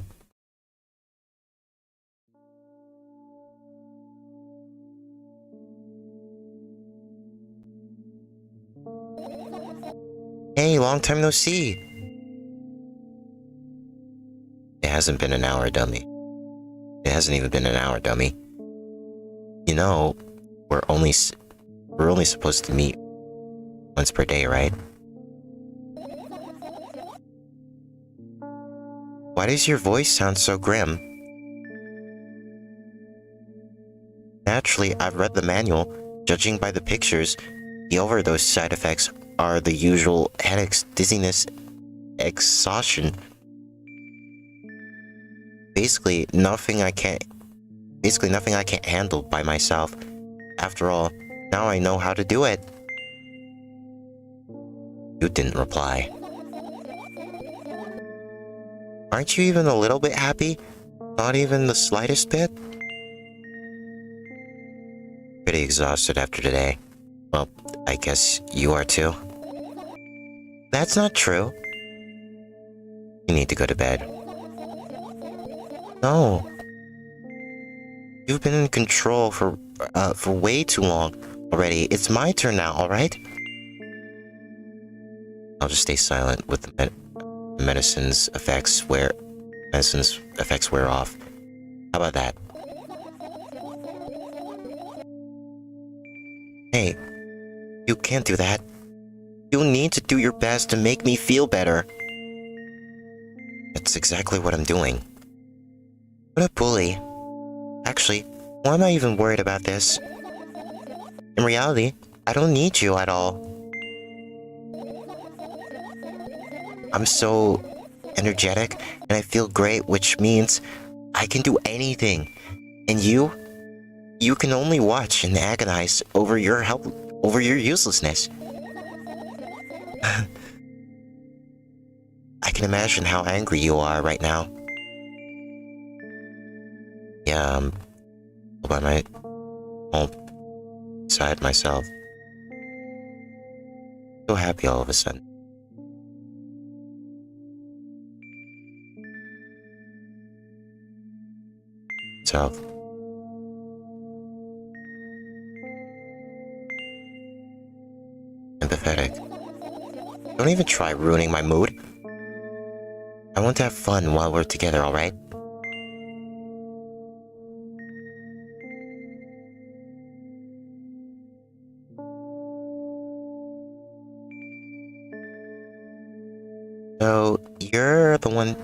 Hey, long time no see. It hasn't been an hour, dummy. It hasn't even been an hour, dummy. You know, we're only supposed to meet once per day, right? Why does your voice sound so grim? Naturally, I've read the manual. Judging by the pictures, the overdose side effects are the usual headaches, dizziness, exhaustion. Basically nothing I can't handle by myself. After all, now I know how to do it. You didn't reply. Aren't you even a little bit happy? Not even the slightest bit? Pretty exhausted after today. Well, I guess you are too. That's not true. You need to go to bed. No. You've been in control for way too long already. It's my turn now, alright? I'll just stay silent with the medicine's effects wear off. How about that? Hey, you can't do that. You need to do your best to make me feel better. That's exactly what I'm doing. What a bully. Actually, why am I even worried about this? In reality, I don't need you at all. I'm so energetic and I feel great, which means I can do anything. And you can only watch and agonize over your uselessness. I can imagine how angry you are right now. Yeah, I'm all by my home side myself. So happy all of a sudden. Self. Empathetic. Don't even try ruining my mood. I want to have fun while we're together, alright? So, you're the one...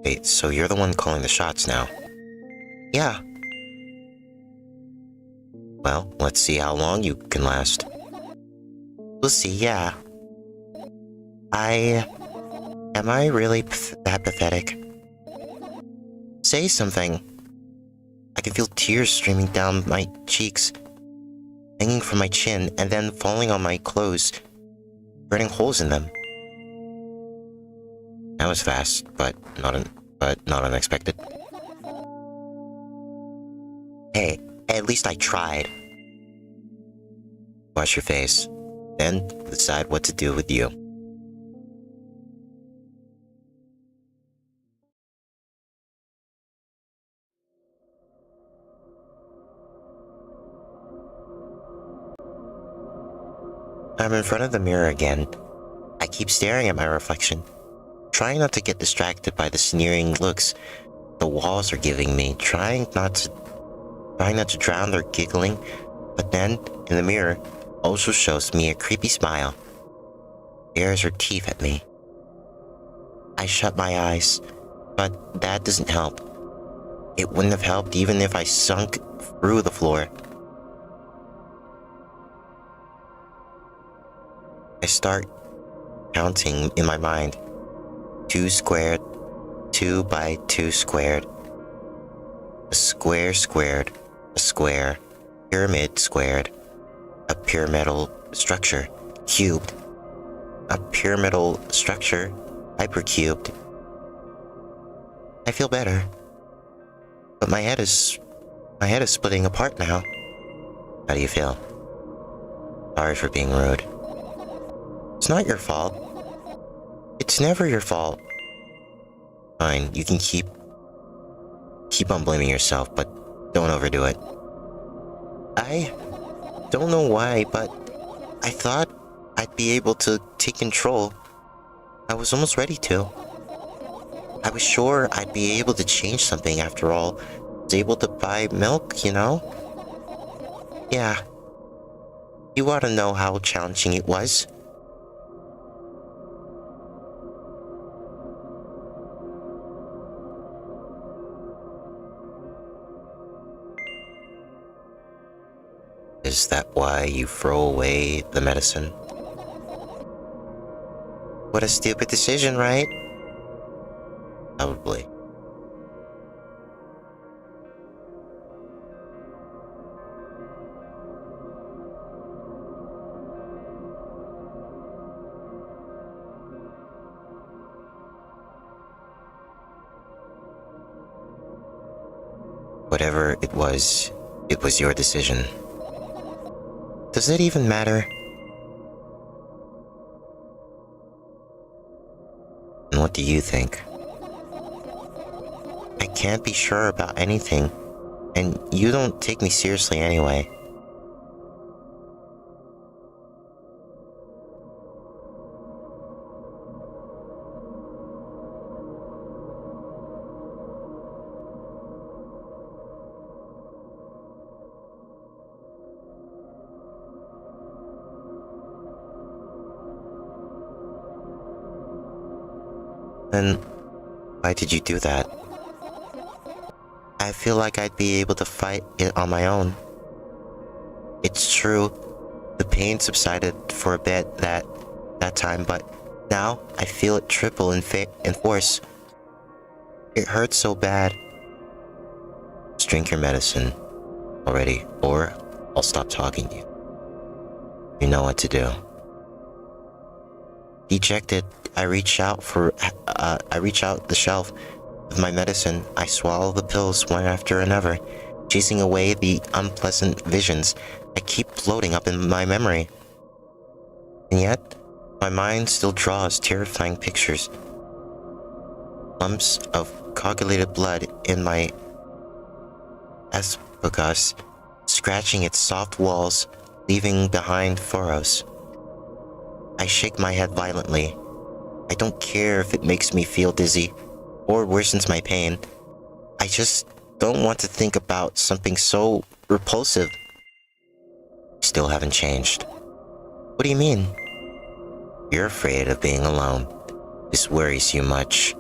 Wait, so you're the one calling the shots now? Yeah. Well, let's see how long you can last. We'll see, yeah. Am I really that pathetic? Say something. I can feel tears streaming down my cheeks, hanging from my chin, and then falling on my clothes, burning holes in them. That was fast, but not unexpected. Hey, at least I tried. Wash your face, then decide what to do with you. I'm in front of the mirror again. I keep staring at my reflection, trying not to get distracted by the sneering looks the walls are giving me, trying not to drown their giggling, but then, in the mirror, also shows me a creepy smile. Stares her teeth at me. I shut my eyes, but that doesn't help. It wouldn't have helped even if I sunk through the floor. I start counting in my mind. 2 squared, 2 by 2 squared. A square squared, a square, pyramid squared, a pyramidal structure, cubed, a pyramidal structure, hypercubed. I feel better, but my head is splitting apart now. How do you feel? Sorry for being rude. It's not your fault. It's never your fault. Fine, you can keep on blaming yourself, but don't overdo it. I don't know why, but I thought I'd be able to take control. I was almost ready to. I was sure I'd be able to change something after all. I was able to buy milk, you know? Yeah. You ought to know how challenging it was. Is that why you throw away the medicine? What a stupid decision, right? Probably. Whatever it was your decision. Does it even matter? And what do you think? I can't be sure about anything, and you don't take me seriously anyway. Then, why did you do that? I feel like I'd be able to fight it on my own. It's true, the pain subsided for a bit that time, but now I feel it triple in force. It hurts so bad. Just drink your medicine already, or I'll stop talking to you. You know what to do. Dejected, I reach out the shelf with my medicine. I swallow the pills one after another, chasing away the unpleasant visions that keep floating up in my memory. And yet, my mind still draws terrifying pictures. Lumps of coagulated blood in my esophagus, scratching its soft walls, leaving behind furrows. I shake my head violently. I don't care if it makes me feel dizzy or worsens my pain. I just don't want to think about something so repulsive. Still haven't changed. What do you mean? You're afraid of being alone. This worries you much.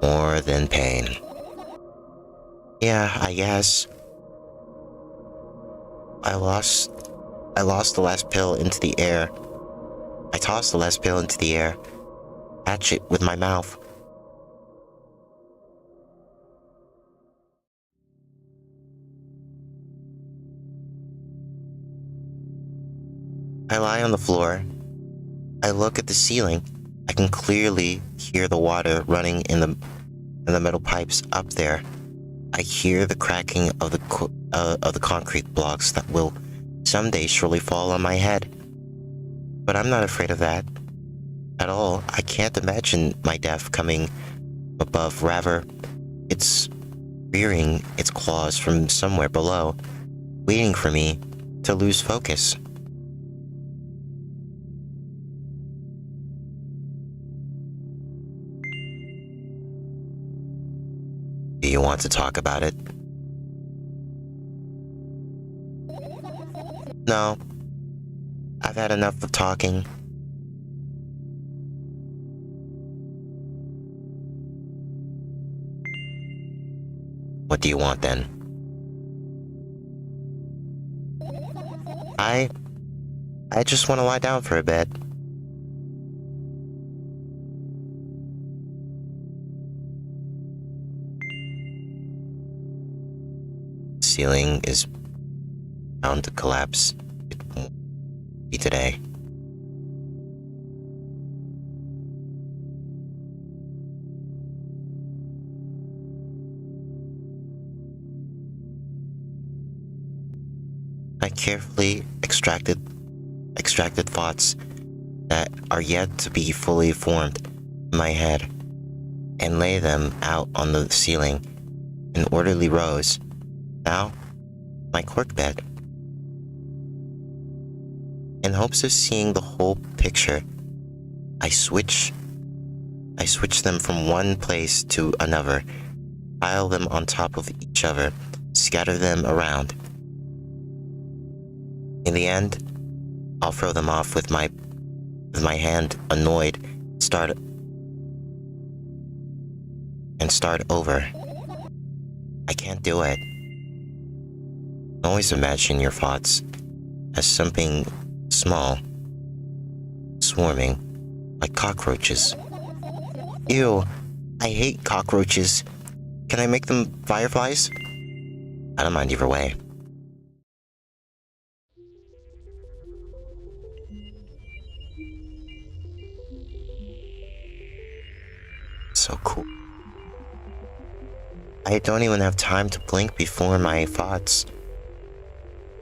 More than pain. Yeah, I guess. I lost the last pill into the air. I tossed the last pill into the air. Catch it with my mouth. I lie on the floor. I look at the ceiling. I can clearly hear the water running in the metal pipes up there. I hear the cracking of the concrete blocks that will someday surely fall on my head. But I'm not afraid of that at all. I can't imagine my death coming above. Rather, it's rearing its claws from somewhere below, waiting for me to lose focus. Do you want to talk about it? No. I've had enough of talking. What do you want then? I just want to lie down for a bit. The ceiling is bound to collapse. It won't be today. I carefully extracted thoughts that are yet to be fully formed in my head and lay them out on the ceiling in orderly rows. Now, my cork bed. In hopes of seeing the whole picture, I switch them from one place to another, pile them on top of each other, scatter them around. In the end, I'll throw them off with my hand, annoyed, start over. I can't do it. Always imagine your thoughts as something small, swarming like cockroaches. Ew, I hate cockroaches. Can I make them fireflies? I don't mind either way. So cool. I don't even have time to blink before my thoughts.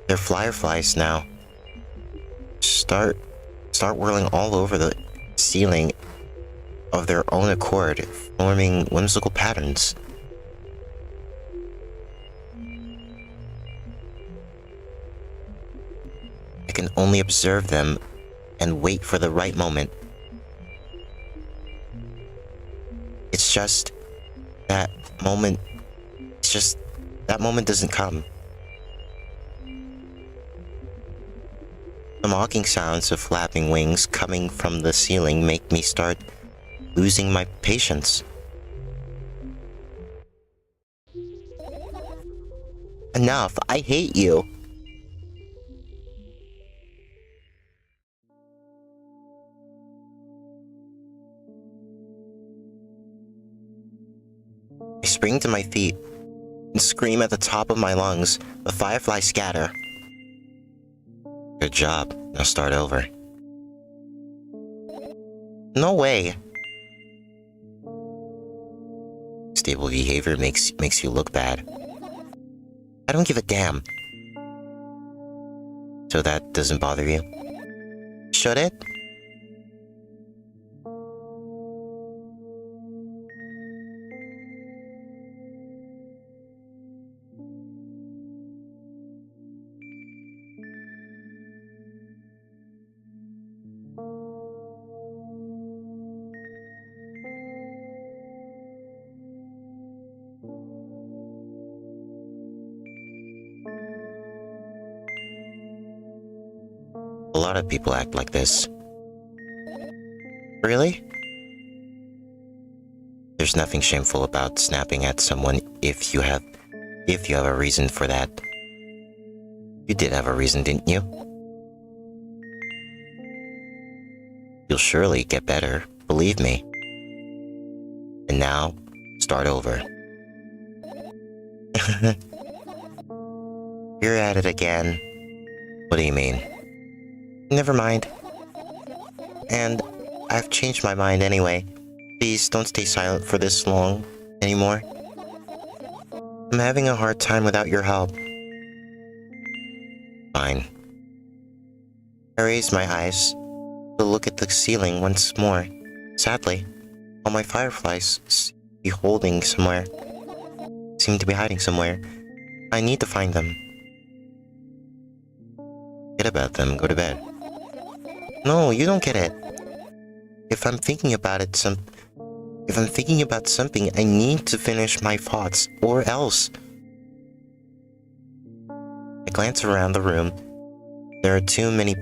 They're fireflies now. Start whirling all over the ceiling of their own accord, forming whimsical patterns. I can only observe them and wait for the right moment. It's just that moment doesn't come. The mocking sounds of flapping wings coming from the ceiling make me start losing my patience. Enough, I hate you. I spring to my feet and scream at the top of my lungs. The fireflies scatter. Good job. Now start over. No way. Stable behavior makes you look bad. I don't give a damn. So that doesn't bother you? Should it? A lot of people act like this. Really? There's nothing shameful about snapping at someone if you have a reason for that. You did have a reason, didn't you? You'll surely get better, believe me. And now, start over. You're at it again. What do you mean? Never mind. And I've changed my mind anyway. Please don't stay silent for this long anymore. I'm having a hard time without your help. Fine. I raised my eyes to look at the ceiling once more. Sadly, all my fireflies seem to be hiding somewhere. I need to find them. Forget about them, go to bed. No, you don't get it. If I'm thinking about something, I need to finish my thoughts, or else. I glance around the room. There are too many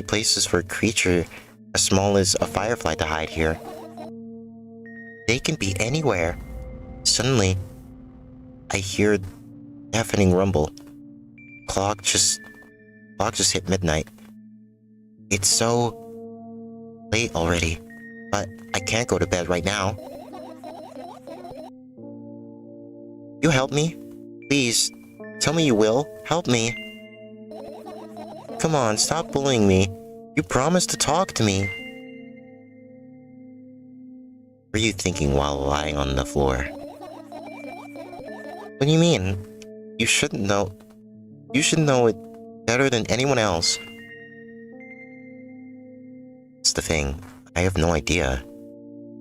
places for a creature as small as a firefly to hide here. They can be anywhere. Suddenly, I hear a deafening rumble. Clock just hit midnight. It's so late already, but I can't go to bed right now. You help me? Please, tell me you will. Help me. Come on, stop bullying me. You promised to talk to me. What were you thinking while lying on the floor? What do you mean? You should know it better than anyone else. That's the thing. I have no idea.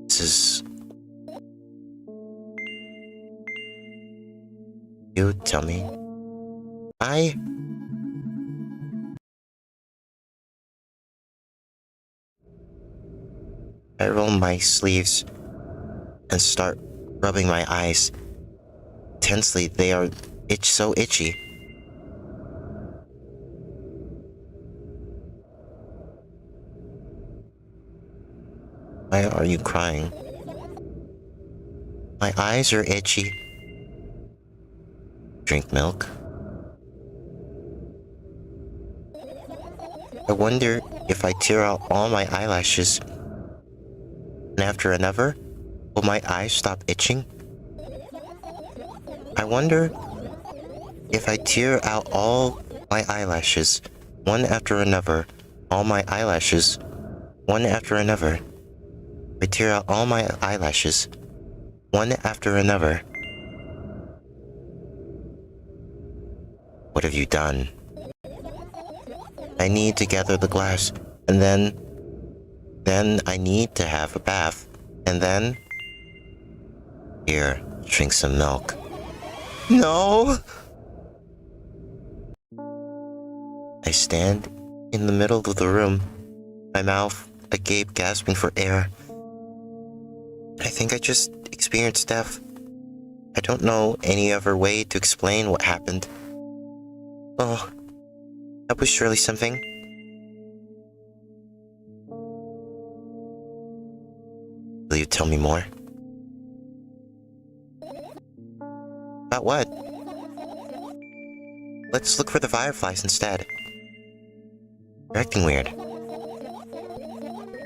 This is... You tell me. I roll my sleeves and start rubbing my eyes. Intensely, they are so itchy. Why are you crying? My eyes are itchy. Drink milk. I wonder if I tear out all my eyelashes, and after another, will my eyes stop itching? I wonder if I tear out all my eyelashes, one after another, all my eyelashes, one after another. I tear out all my eyelashes, one after another. What have you done? I need to gather the glass, and then I need to have a bath, and then... Here, drink some milk. No! I stand in the middle of the room, my mouth agape, gasping for air. I think I just experienced death. I don't know any other way to explain what happened. Oh, that was surely something. Will you tell me more? About what? Let's look for the fireflies instead. You're acting weird.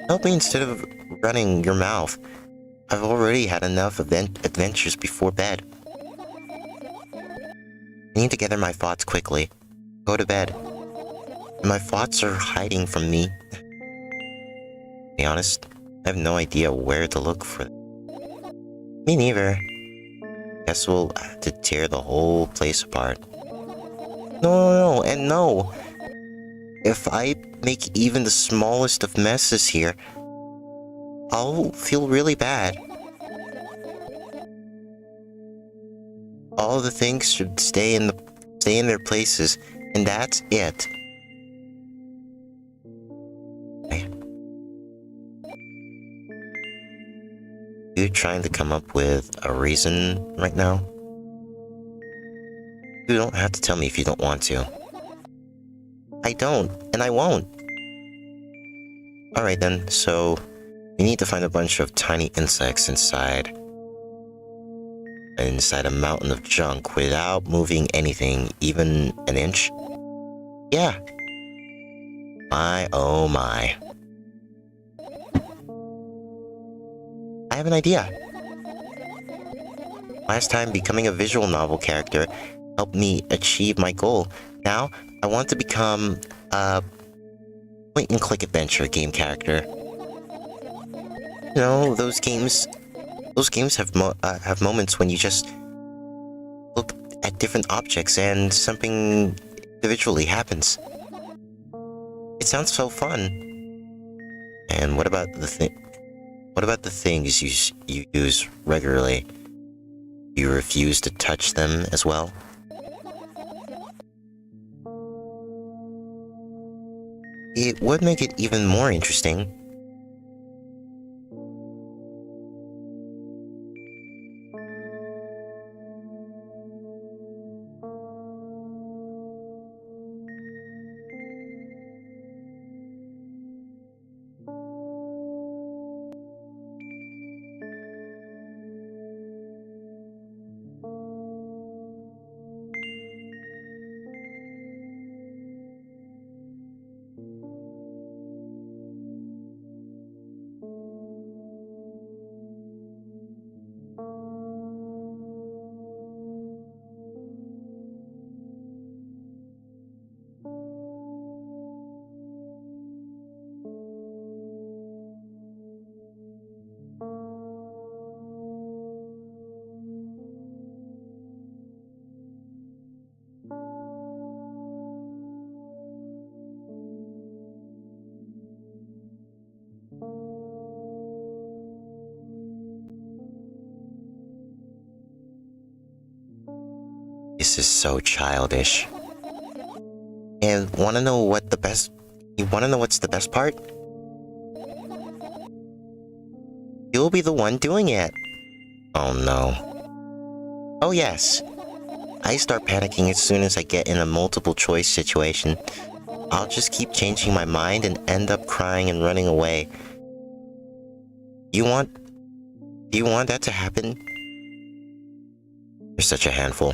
Help me instead of running your mouth. I've already had enough adventures before bed. I need to gather my thoughts quickly. Go to bed. My thoughts are hiding from me. To be honest, I have no idea where to look for them. Me neither. Guess we'll have to tear the whole place apart. No, and no! If I make even the smallest of messes here, I'll feel really bad. All the things should stay in their places, and that's it. You trying to come up with a reason right now? You don't have to tell me if you don't want to. I don't, and I won't. Alright then, so we need to find a bunch of tiny insects inside inside a mountain of junk without moving anything, even an inch? Yeah. My oh my. I have an idea. Last time, becoming a visual novel character helped me achieve my goal. Now, I want to become a point-and-click adventure game character. You know, those games have moments when you just look at different objects and something individually happens. It sounds so fun. And what about the things you use regularly? Do you refuse to touch them as well? It would make it even more interesting. This is so childish. And you wanna know what's the best part? You'll be the one doing it. Oh no. Oh yes. I start panicking as soon as I get in a multiple choice situation. I'll just keep changing my mind and end up crying and running away. You want... Do you want that to happen? You're such a handful.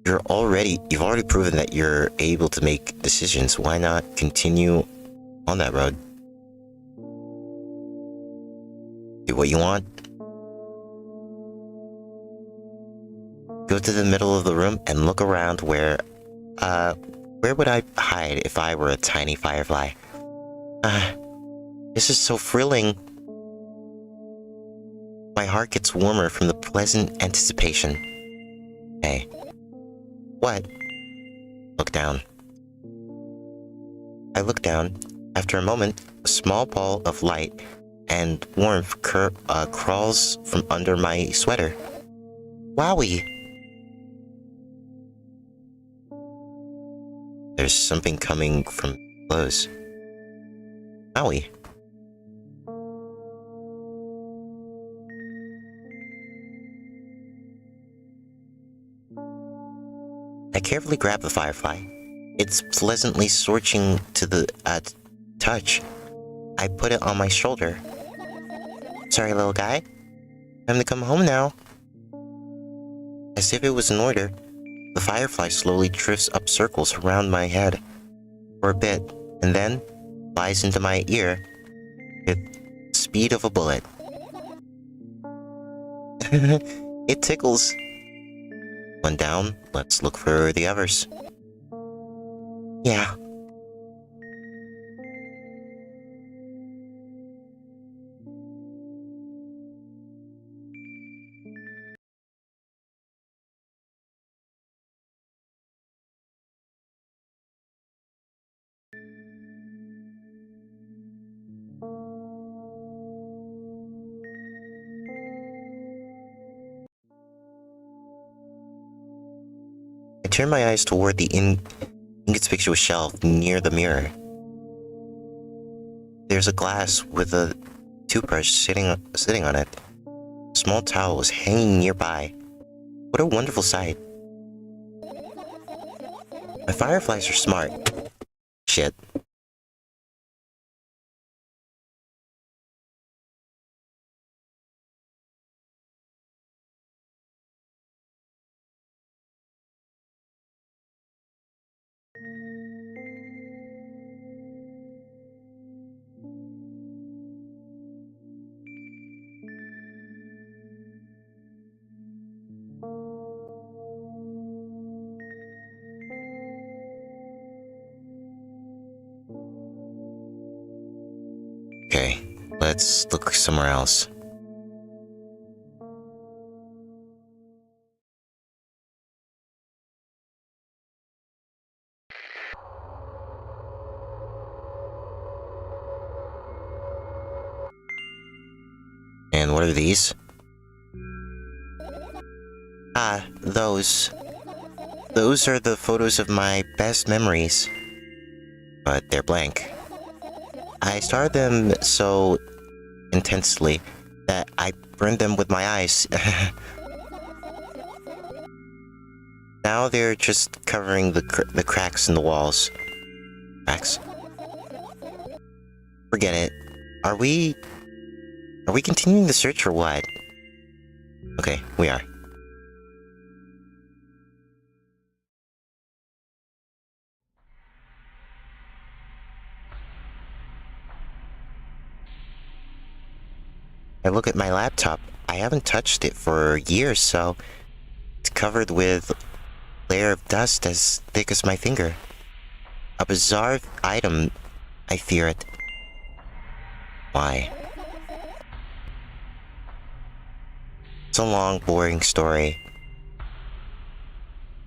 You've already proven that you're able to make decisions. Why not continue on that road? Do what you want. Go to the middle of the room and look around where would I hide if I were a tiny firefly? This is so thrilling. My heart gets warmer from the pleasant anticipation. Hey. What? Look down. I look down. After a moment, a small ball of light and warmth crawls from under my sweater. Wowie! There's something coming from close. Wowie. I carefully grab the firefly. It's pleasantly scorching to the touch. I put it on my shoulder. Sorry, little guy. Time to come home now. As if it was an order, the firefly slowly drifts up circles around my head for a bit, and then flies into my ear with the speed of a bullet. It tickles. One down, let's look for the others. Yeah. I turn my eyes toward the inconspicuous shelf near the mirror. There's a glass with a toothbrush sitting on it. A small towel is hanging nearby. What a wonderful sight. My fireflies are smart. Shit. Okay, let's look somewhere else. And what are these? Ah, those. Those are the photos of my best memories. But they're blank. I starred them so intensely that I burned them with my eyes. Now they're just covering the cracks in the walls. Cracks? Forget it. Are we continuing the search or what? Okay, we are. I look at my laptop. I haven't touched it for years, so it's covered with a layer of dust as thick as my finger. A bizarre item, I fear it. Why? It's a long, boring story.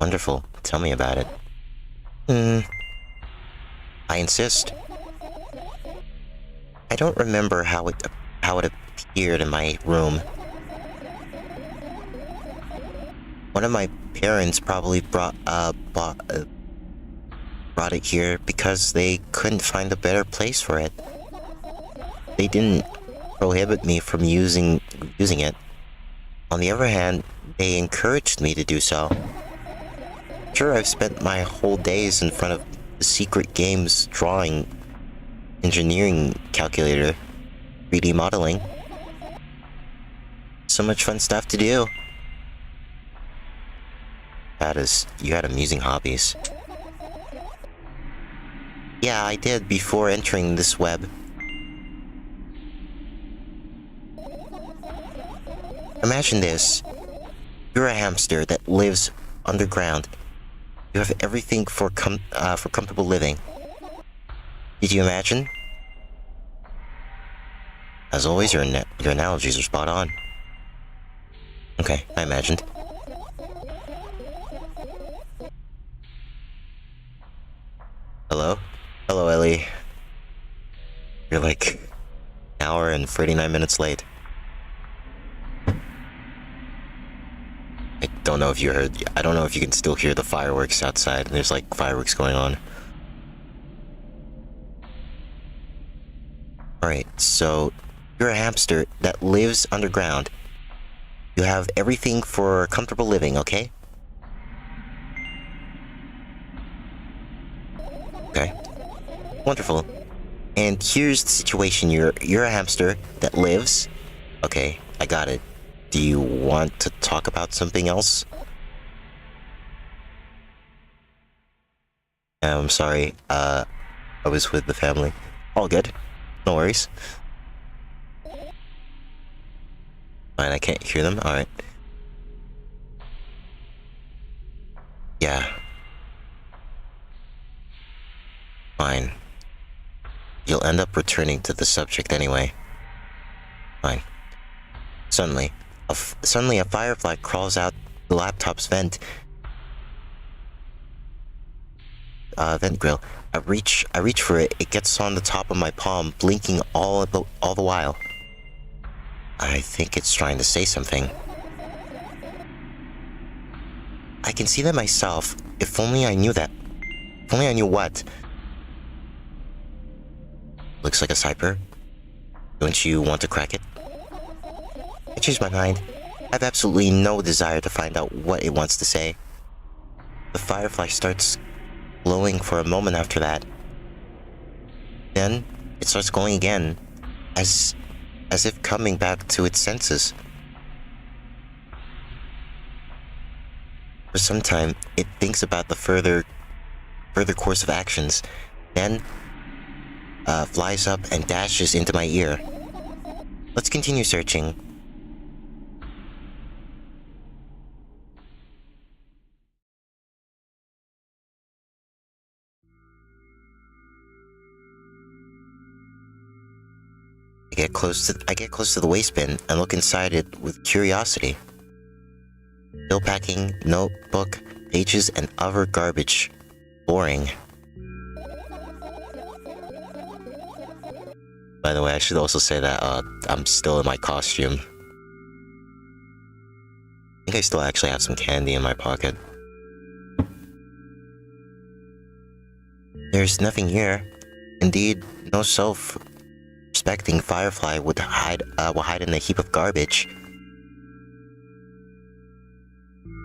Wonderful. Tell me about it. I insist. I don't remember how it appeared in my room. One of my parents probably brought it here because they couldn't find a better place for it. They didn't prohibit me from using it. On the other hand, they encouraged me to do so. Sure, I've spent my whole days in front of the secret game's drawing, engineering calculator, 3D modeling. So much fun stuff to do. You had amusing hobbies. Yeah, I did before entering this web. Imagine this. You're a hamster that lives underground. You have everything for comfortable living. Did you imagine? As always, your analogies are spot on. Okay, I imagined. Hello? Hello, Ellie. You're like an hour and 39 minutes late. I don't know if you can still hear the fireworks outside. There's like fireworks going on. Alright, so you're a hamster that lives underground. You have everything for comfortable living, okay? Okay. Wonderful. And here's the situation. You're a hamster that lives... Okay, I got it. Do you want to talk about something else? I'm sorry. I was with the family. All good. No worries. Fine, I can't hear them? Alright. Yeah. Fine. You'll end up returning to the subject anyway. Fine. Suddenly a firefly crawls out the laptop's vent grill. I reach for it. It gets on the top of my palm, blinking all the while. I think it's trying to say something. I can see that myself. If only I knew that. If only I knew what. Looks like a cipher. Don't you want to crack it? I changed my mind. I have absolutely no desire to find out what it wants to say. The firefly starts glowing for a moment after that. Then it starts glowing again, as if coming back to its senses. For some time, it thinks about the further course of actions, then flies up and dashes into my ear. Let's continue searching. I get close to the waste bin and look inside it with curiosity. Bill packing, notebook, pages, and other garbage. Boring. By the way, I should also say that I'm still in my costume. I think I still actually have some candy in my pocket. There's nothing here. Indeed, no self-respecting firefly would hide in a heap of garbage.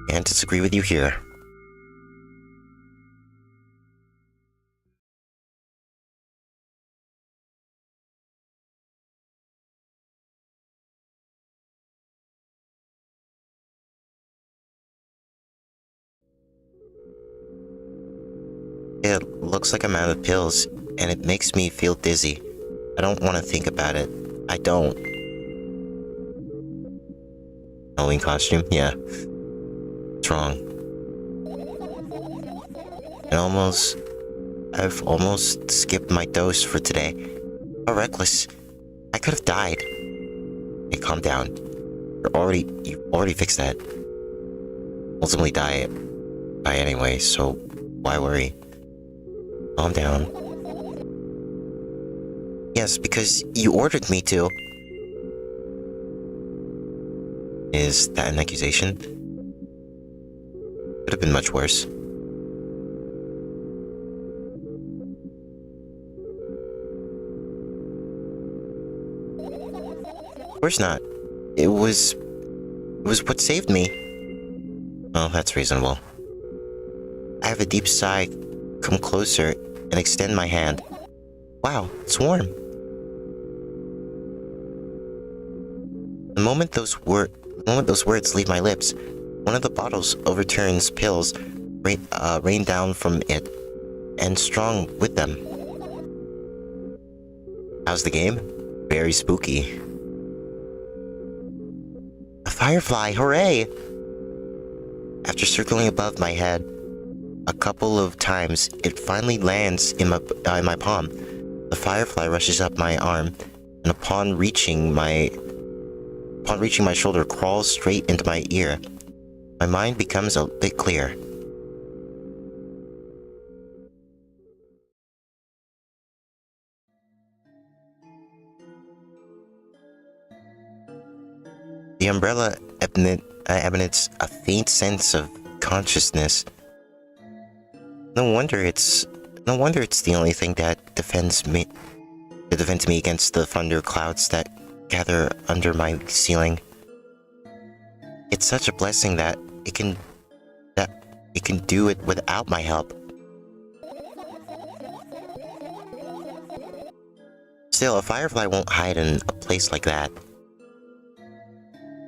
Can't disagree with you here. It looks like I'm out of pills, and it makes me feel dizzy. I don't want to think about it. I don't. Halloween costume? Yeah. What's wrong? I've almost skipped my dose for today. How reckless. I could have died. Hey, calm down. You've already fixed that. Ultimately die anyway, so why worry? Calm down. Yes, because you ordered me to. Is that an accusation? Could have been much worse. Of course not. It was what saved me. Oh, that's reasonable. I have a deep sigh, come closer, and extend my hand. Wow, it's warm. The moment those words leave my lips, one of the bottles overturns pills rain down from it, and strong with them. How's the game? Very spooky. A firefly, hooray! After circling above my head a couple of times, it finally lands in my palm. The firefly rushes up my arm, and upon reaching my shoulder, crawls straight into my ear. My mind becomes a bit clear. The umbrella emanates a faint sense of consciousness. No wonder it's the only thing that defends me against the thunder clouds that gather under my ceiling. It's such a blessing that it can do it without my help. Still, a firefly won't hide in a place like that.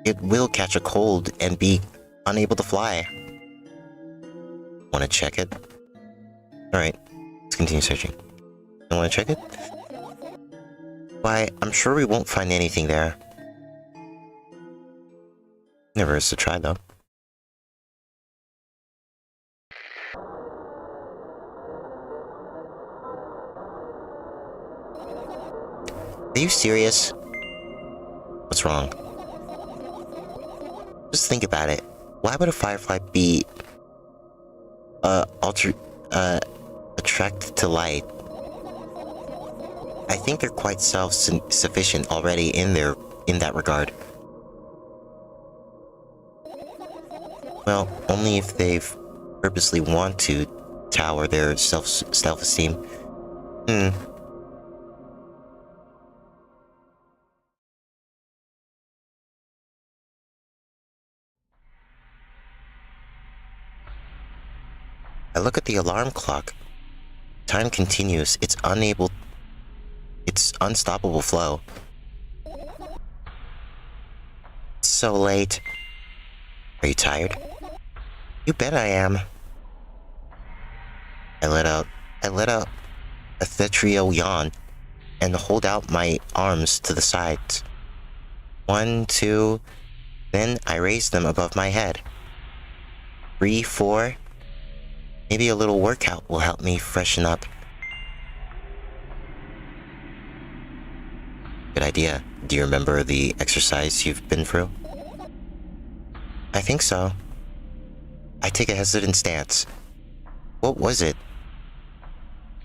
It will catch a cold and be unable to fly. Want to check it? Alright, let's continue searching. You want to check it? Why, I'm sure we won't find anything there. Never hurts to try, though. Are you serious? What's wrong? Just think about it. Why would a firefly be attracted to light? I think they're quite self-sufficient already in that regard. Well, only if they purposely want to tower their self-esteem. I look at the alarm clock. Time continues its unstoppable flow. It's so late. Are you tired? You bet I am. I let out a theatrical yawn and hold out my arms to the sides. 1, 2, then I raise them above my head. 3, 4. Maybe a little workout will help me freshen up. Good idea. Do you remember the exercise you've been through? I think so. I take a hesitant stance. What was it?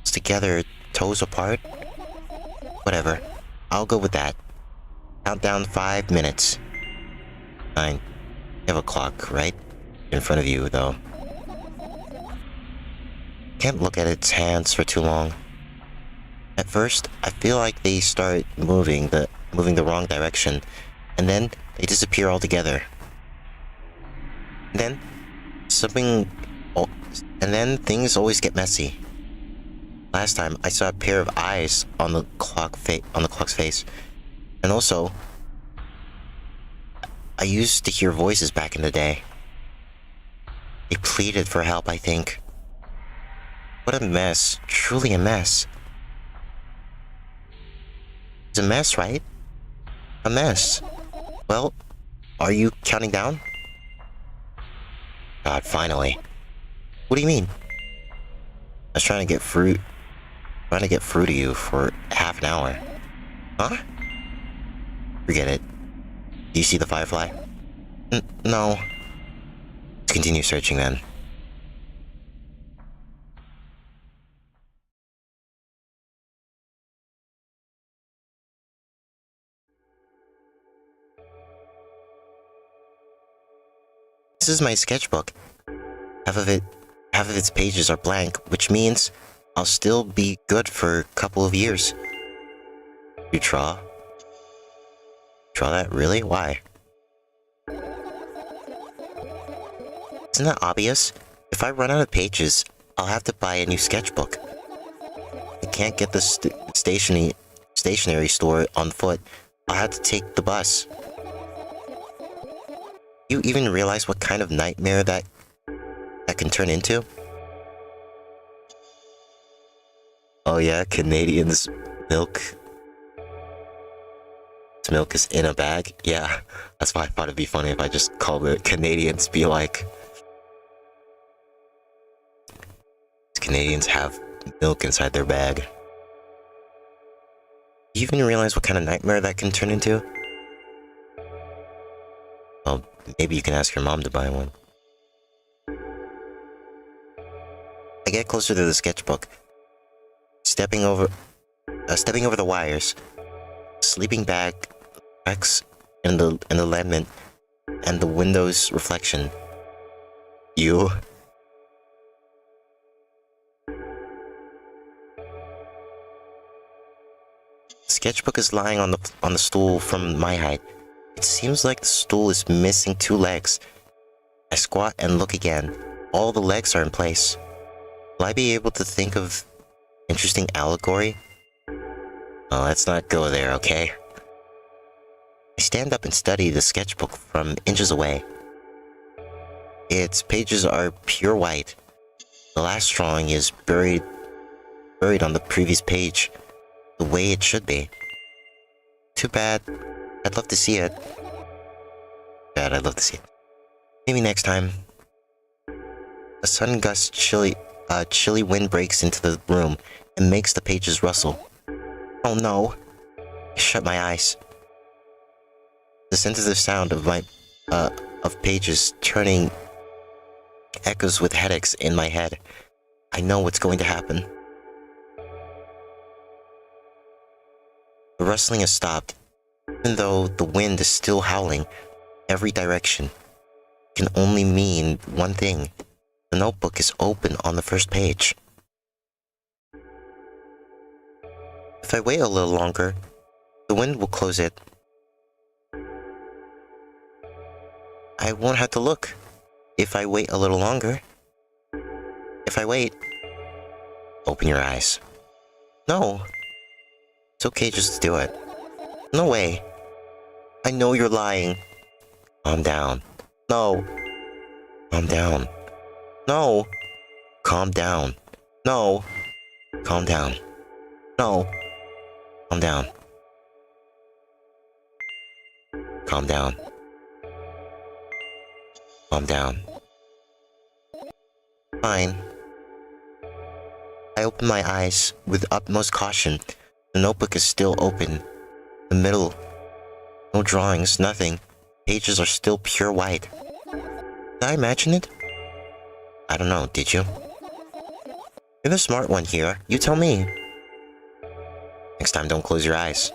Together, toes apart? Whatever. I'll go with that. Countdown 5 minutes. Fine. You have a clock, right? In front of you, though. Can't look at its hands for too long. At first, I feel like they start moving the wrong direction, and then they disappear altogether. And then things always get messy. Last time, I saw a pair of eyes on the clock's face, and also, I used to hear voices back in the day. They pleaded for help, I think. What a mess. Truly a mess. It's a mess, right? A mess. Well, are you counting down? God, finally. What do you mean? I was trying to get through to you for half an hour. Huh? Forget it. Do you see the firefly? No. Let's continue searching then. This is my sketchbook. Half of its pages are blank, which means I'll still be good for a couple of years. You draw? Draw that? Really? Why? Isn't that obvious? If I run out of pages, I'll have to buy a new sketchbook. I can't get the stationery store on foot. I'll have to take the bus. You even realize what kind of nightmare that can turn into? Oh yeah, Canadians milk. This milk is in a bag? Yeah, that's why I thought it'd be funny if I just called it Canadians, be like... Canadians have milk inside their bag. Do you even realize what kind of nightmare that can turn into? Well, maybe you can ask your mom to buy one. I get closer to the sketchbook, stepping over the wires, sleeping bag cracks in the laminate and the window's reflection. You. The sketchbook is lying on the stool from my height. It seems like the stool is missing 2 legs. I squat and look again. All the legs are in place. Will I be able to think of interesting allegory? Oh, let's not go there, okay? I stand up and study the sketchbook from inches away. Its pages are pure white. The last drawing is buried on the previous page, the way it should be. Too bad. I'd love to see it. I'd love to see it. Maybe next time. A sudden gust chilly wind breaks into the room and makes the pages rustle. Oh no! I shut my eyes. The sensitive sound of pages turning echoes with headaches in my head. I know what's going to happen. The rustling has stopped, even though the wind is still howling every direction. It can only mean one thing. The notebook is open on the first page. If I wait a little longer, the wind will close it. I won't have to look if I wait a little longer. If I wait... Open your eyes. No. It's okay just to do it. No way. I know you're lying. Calm down. No. Calm down. No. Calm down. No. Calm down. No. Calm down. Calm down. Calm down. Fine. I open my eyes with utmost caution. The notebook is still open. The middle, no drawings, nothing. Pages are still pure white. Did I imagine it? I don't know, did you? You're the smart one here. You tell me. Next time, don't close your eyes.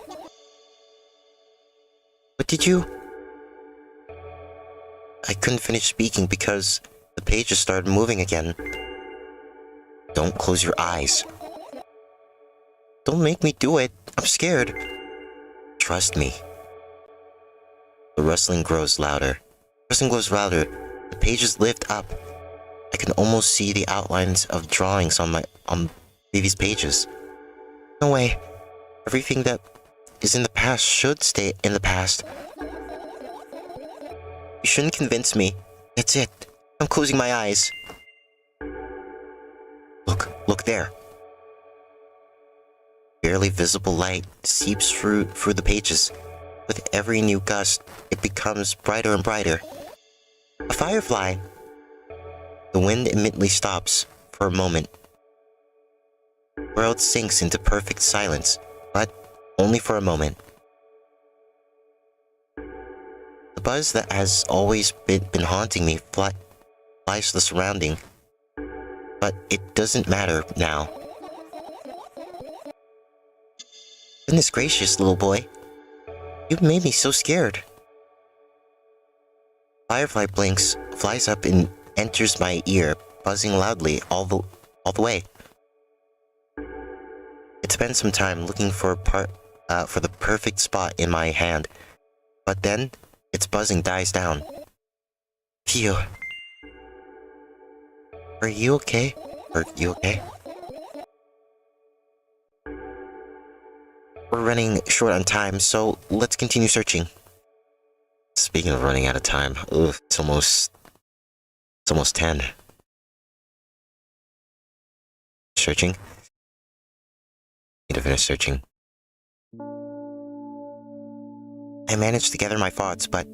What did you... I couldn't finish speaking because the pages started moving again. Don't close your eyes. Don't make me do it. I'm scared. Trust me. The rustling grows louder. The pages lift up. I can almost see the outlines of drawings on previous pages. No way. Everything that is in the past should stay in the past. You shouldn't convince me. That's it. I'm closing my eyes. Look there. Barely visible light seeps through the pages. With every new gust, it becomes brighter and brighter. A firefly! The wind immediately stops for a moment. The world sinks into perfect silence, but only for a moment. The buzz that has always been haunting me flies to the surrounding, but it doesn't matter now. Goodness gracious, little boy. You've made me so scared. Firefly blinks, flies up and enters my ear, buzzing loudly all the way. It spends some time looking for the perfect spot in my hand, but then its buzzing dies down. Phew. Are you okay? We're running short on time, so let's continue searching. Speaking of running out of time, it's almost 10. Searching? Need to finish searching. I managed to gather my thoughts, but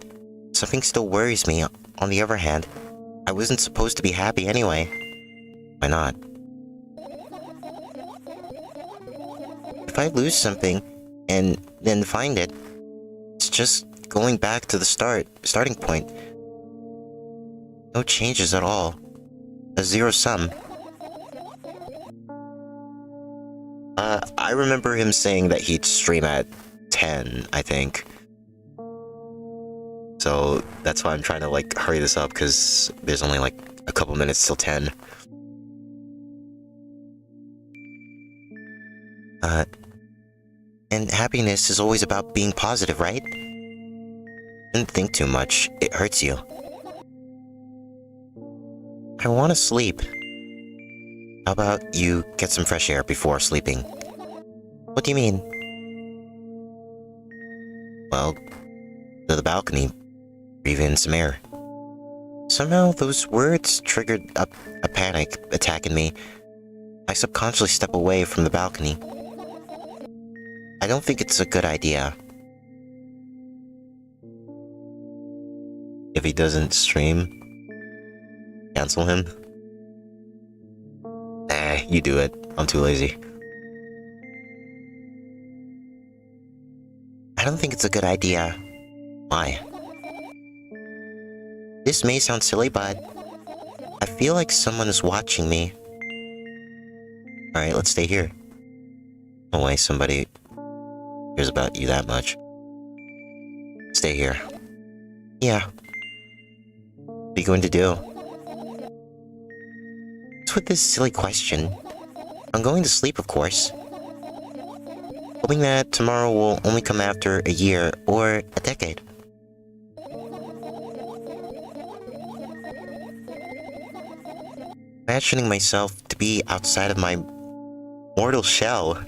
something still worries me. On the other hand, I wasn't supposed to be happy anyway. Why not? If I lose something, and then find it, it's just going back to the starting point. No changes at all. A zero sum. I remember him saying that he'd stream at 10, I think. So that's why I'm trying to hurry this up, because there's only a couple minutes till 10. And happiness is always about being positive, right? Don't think too much, it hurts you. I want to sleep. How about you get some fresh air before sleeping? What do you mean? Well, to the balcony, breathe in some air. Somehow those words triggered a panic attack in me. I subconsciously step away from the balcony. I don't think it's a good idea. If he doesn't stream, cancel him? Nah, you do it. I'm too lazy. I don't think it's a good idea. Why? This may sound silly, but I feel like someone is watching me. Alright, let's stay here. No way somebody cares about you that much. Stay here. Yeah. What are you going to do? What's with this silly question? I'm going to sleep, of course. Hoping that tomorrow will only come after a year or a decade. Imagining myself to be outside of my mortal shell.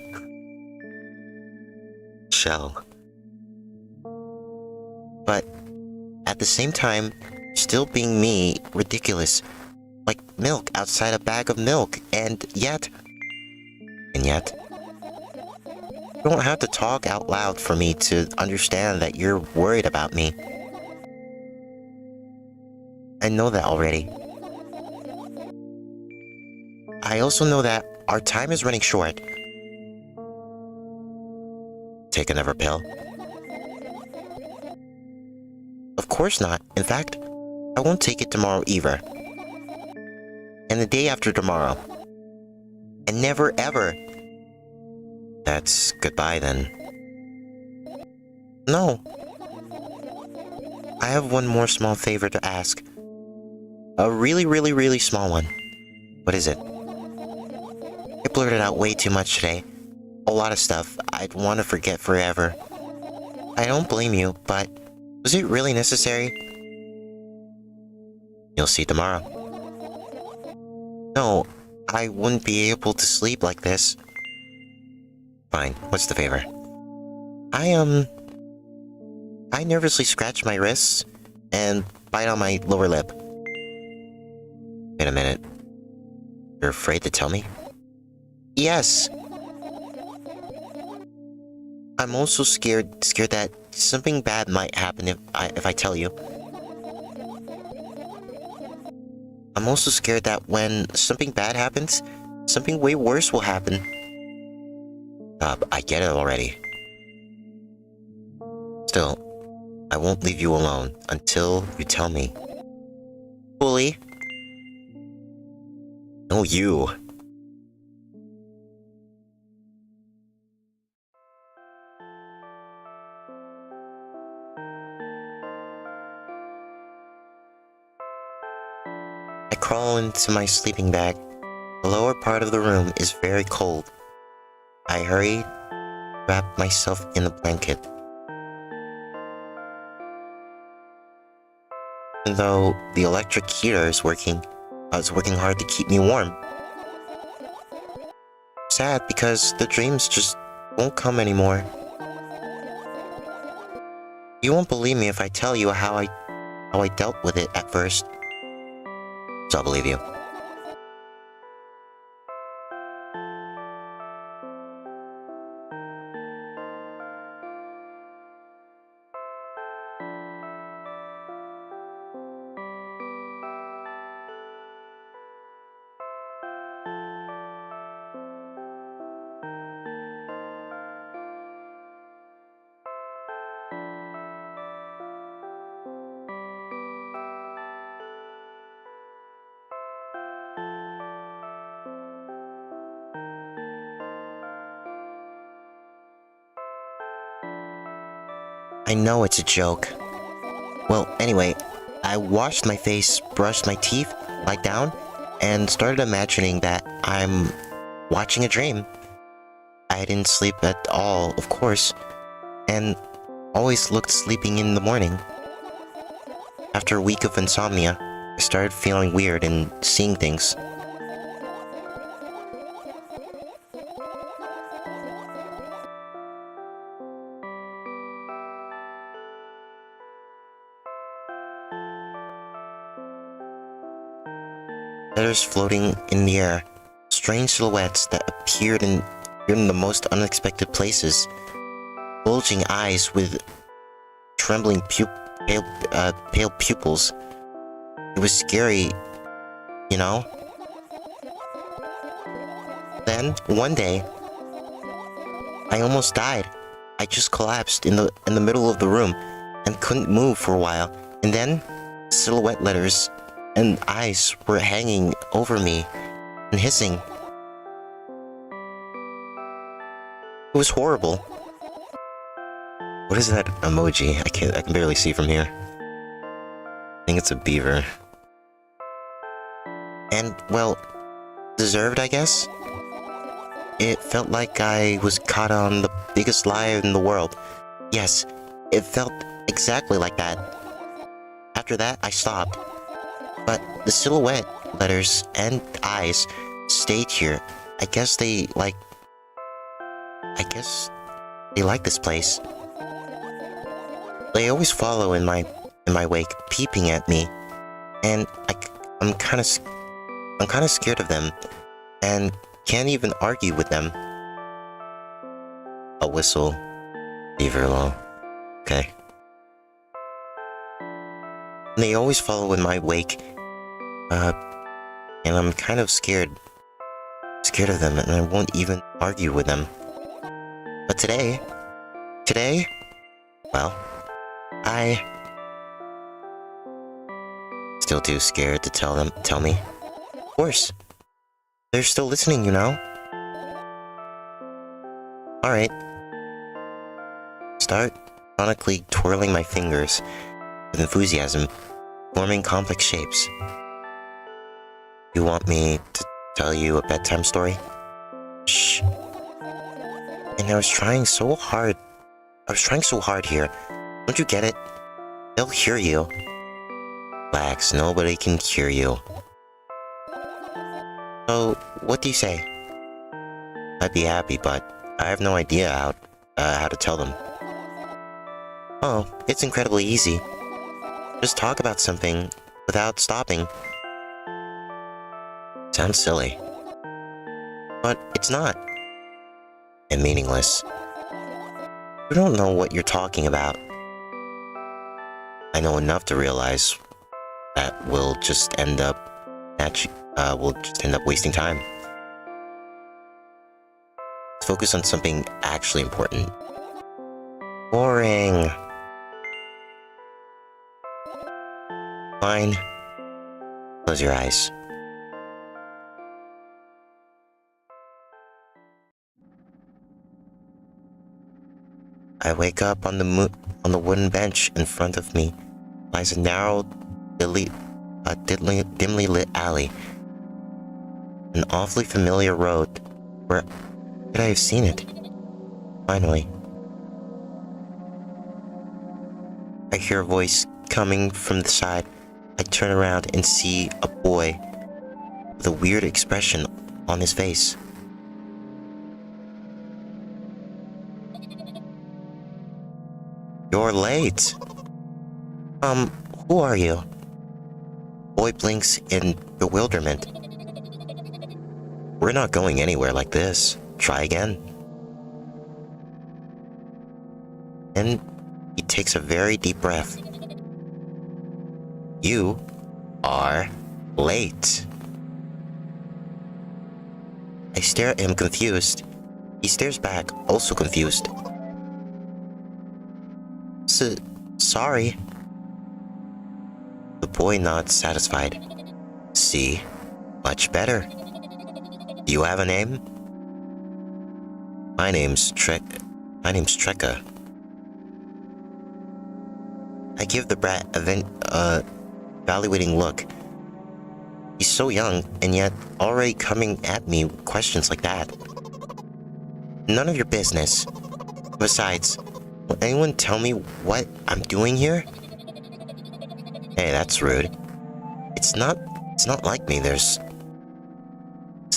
But at the same time, still being me, ridiculous. Like milk outside a bag of milk, and yet... You don't have to talk out loud for me to understand that you're worried about me. I know that already. I also know that our time is running short. Take another pill. Of course not. In fact, I won't take it tomorrow either. And the day after tomorrow. And never ever. That's goodbye then. No. I have one more small favor to ask. A really, really, really small one. What is it? I blurted out way too much today. A lot of stuff I'd want to forget forever. I don't blame you, but was it really necessary? You'll see tomorrow. No, I wouldn't be able to sleep like this. Fine, what's the favor? I nervously scratch my wrists and bite on my lower lip. Wait a minute. You're afraid to tell me? Yes. I'm also scared that something bad might happen if I tell you. I'm also scared that when something bad happens, something way worse will happen. I get it already. Still, I won't leave you alone until you tell me. Fully. No, you. I crawl into my sleeping bag. The lower part of the room is very cold. I hurry, wrap myself in a blanket. Even though the electric heater is working, I was working hard to keep me warm. Sad because the dreams just won't come anymore. You won't believe me if I tell you how I dealt with it at first. So I'll believe you. I know it's a joke. Well, anyway, I washed my face, brushed my teeth, lied down, and started imagining that I'm watching a dream. I didn't sleep at all, of course, and always looked sleeping in the morning. After a week of insomnia, I started feeling weird and seeing things. Letters floating in the air, strange silhouettes that appeared in the most unexpected places, bulging eyes with trembling pale pupils. It was scary, you know? Then, one day, I almost died. I just collapsed in the middle of the room and couldn't move for a while, and then silhouette letters and eyes were hanging over me and hissing. It was horrible. What is that emoji? I can barely see from here. I think it's a beaver. And, well, deserved, I guess? It felt like I was caught on the biggest lie in the world. Yes, it felt exactly like that. After that, I stopped. But the silhouette letters and eyes stayed here. I guess they like this place. They always follow in my wake, peeping at me, and I'm kind of scared of them, and can't even argue with them. A whistle. Leave her alone. Okay. They always follow in my wake, and I'm kind of scared of them, and I won't even argue with them. But today, well, still too scared to tell me? Of course. They're still listening, you know? Alright. Start sonically twirling my fingers with enthusiasm, forming complex shapes. You want me to tell you a bedtime story? Shh. And I was trying so hard here. Don't you get it? They'll hear you. Relax, nobody can hear you. So, what do you say? I'd be happy, but I have no idea how to tell them. Oh, it's incredibly easy. Just talk about something without stopping. Sounds silly. But it's not. And meaningless. You don't know what you're talking about. I know enough to realize that we'll just end up wasting time. Let's focus on something actually important. Boring. Fine. Close your eyes. I wake up on the wooden bench in front of me lies a narrow, dimly lit alley. An awfully familiar road. Where could I have seen it? Finally. I hear a voice coming from the side. I turn around and see a boy with a weird expression on his face. You're late. Who are you? Boy blinks in bewilderment. We're not going anywhere like this. Try again. And he takes a very deep breath. You are late. I stare at him confused. He stares back, also confused. Sorry. The boy nods, satisfied. See? Much better. Do you have a name? My name's Trekka. I give the brat a evaluating look. He's so young, and yet already coming at me with questions like that. None of your business. Besides, will anyone tell me what I'm doing here? Hey, that's rude. It's not like me. It's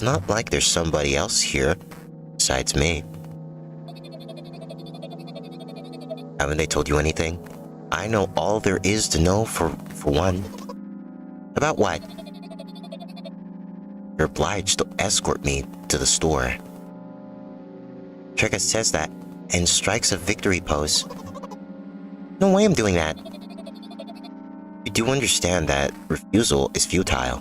not like there's somebody else here besides me. Haven't they told you anything? I know all there is to know for one. About what? You're obliged to escort me to the store. Trekka says that and strikes a victory pose. No way I'm doing that. You do understand that refusal is futile.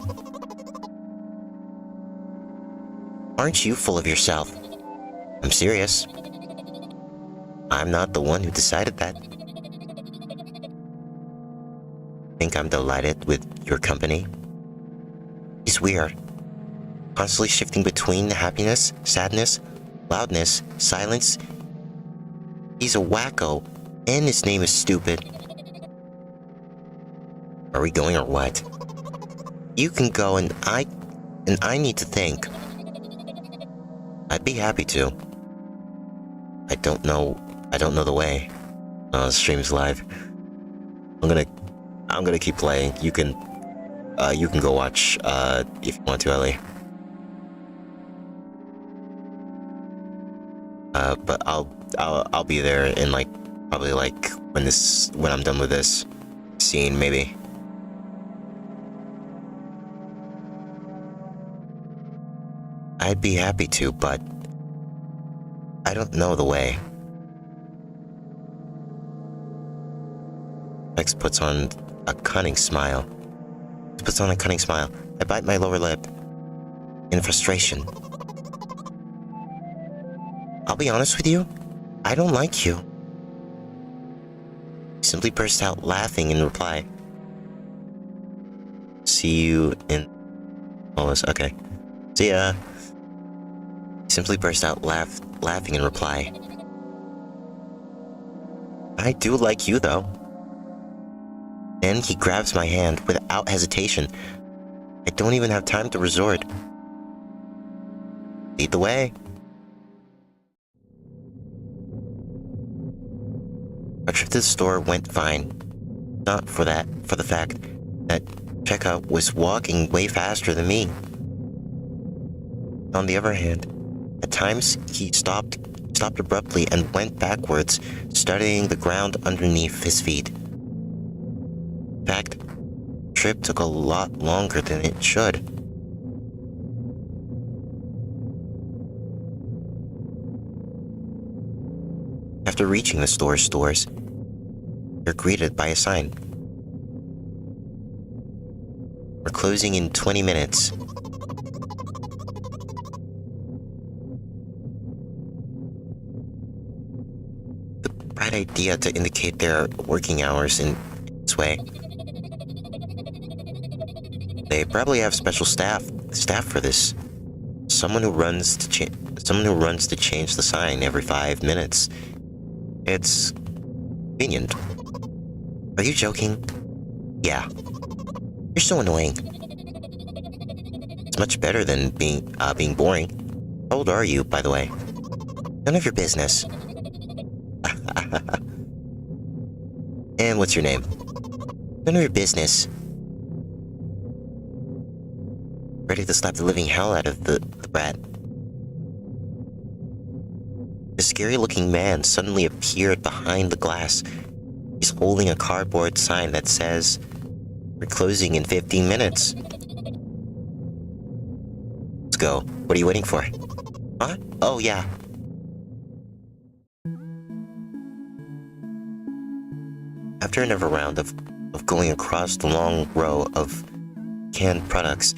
Aren't you full of yourself? I'm serious. I'm not the one who decided that. Think I'm delighted with your company? He's weird. Constantly shifting between happiness, sadness, loudness, silence. He's a wacko, and his name is stupid. Are we going or what? You can go and I need to think. I'd be happy to. I don't know the way. Oh, the stream's live. I'm gonna keep playing. You can go watch if you want to, Ellie. But I'll be there in probably when I'm done with this scene, maybe. I'd be happy to, but I don't know the way. X puts on a cunning smile. I bite my lower lip in frustration. I'll be honest with you, I don't like you. He simply bursts out laughing in reply. see you in all this. Okay. See ya. Simply burst out laughing in reply. I do like you, though. Then he grabs my hand without hesitation. I don't even have time to resort. Lead the way. Our trip to the store went fine. Not for the fact that Cheka was walking way faster than me. On the other hand, at times he stopped abruptly and went backwards, studying the ground underneath his feet. In fact, the trip took a lot longer than it should. After reaching the stores, you're greeted by a sign. We're closing in 20 minutes. The bright idea to indicate their working hours in this way. They probably have special staff for this. Someone who runs to change the sign every 5 minutes. It's convenient. Are you joking? Yeah. You're so annoying. It's much better than being boring. How old are you, by the way? None of your business. And what's your name? None of your business. Ready to slap the living hell out of the brat. A scary-looking man suddenly appeared behind the glass. He's holding a cardboard sign that says, "We're closing in 15 minutes. Let's go. What are you waiting for? Huh? Oh, yeah. After another round of going across the long row of canned products,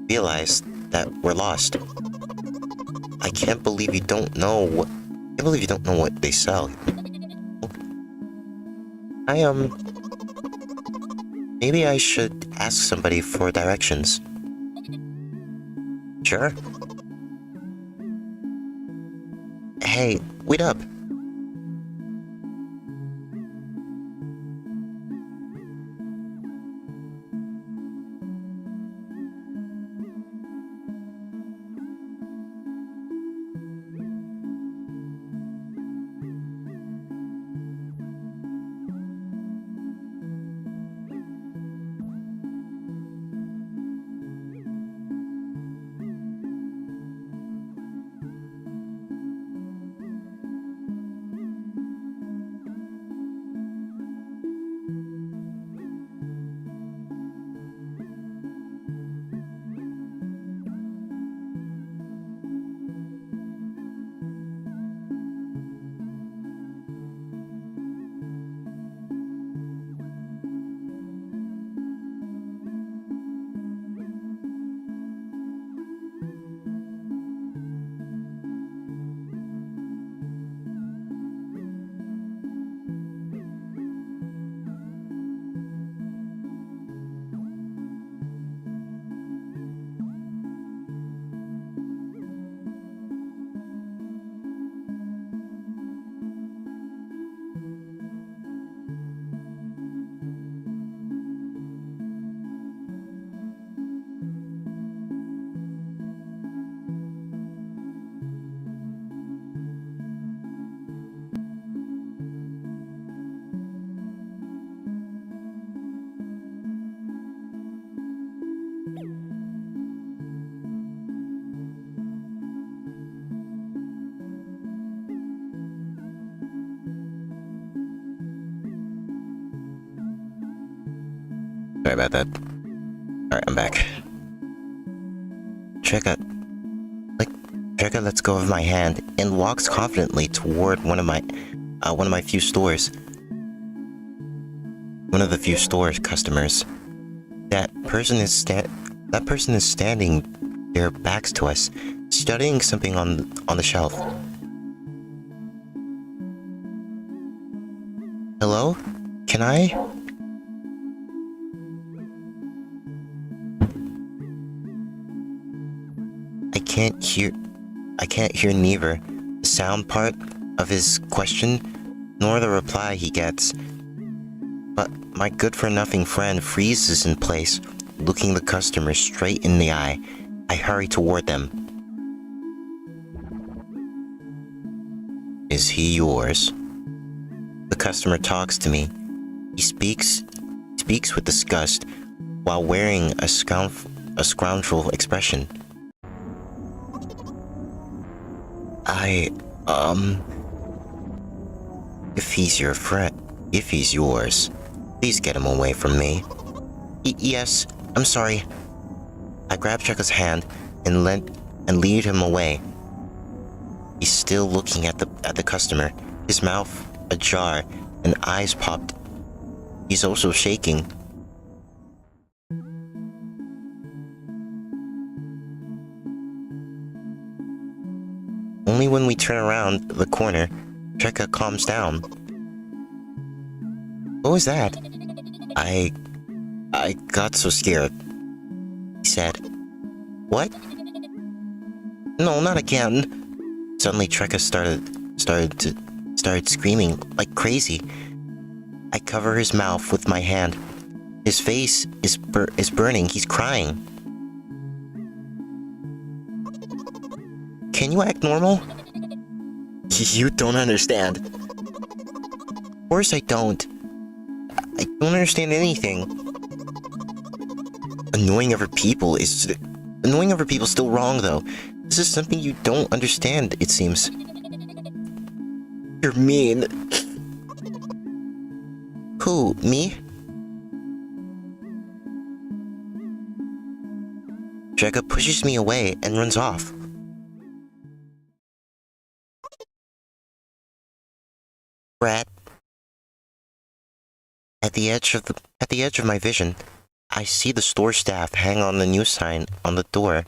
realized that we're lost. I can't believe you don't know what they sell. Maybe I should ask somebody for directions. Sure. Hey, wait up. Sorry about that. Alright, I'm back. Cheka lets go of my hand and walks confidently toward one of my few stores. One of the few stores customers. That person is standing their backs to us, studying something on the shelf. Hello? Can I? I can't hear neither the sound part of his question nor the reply he gets. But my good-for-nothing friend freezes in place, looking the customer straight in the eye. I hurry toward them. Is he yours? The customer talks to me. He speaks with disgust while wearing a scoundrel expression. If he's your friend, if he's yours, please get him away from me. Yes, I'm sorry. I grab Cheka's hand and lead him away. He's still looking at the customer, his mouth ajar and eyes popped. He's also shaking. Only when we turn around the corner, Cheka calms down. What was that? I got so scared. He said. What? No, not again. Suddenly Cheka started screaming like crazy. I cover his mouth with my hand. His face is burning. He's crying. Can you act normal? You don't understand. Of course I don't. I don't understand anything. Annoying other people is still wrong, though. This is something you don't understand, it seems. You're mean. Who, me? Cheka pushes me away and runs off. Brat. At the edge of my vision, I see the store staff hang on the news sign on the door.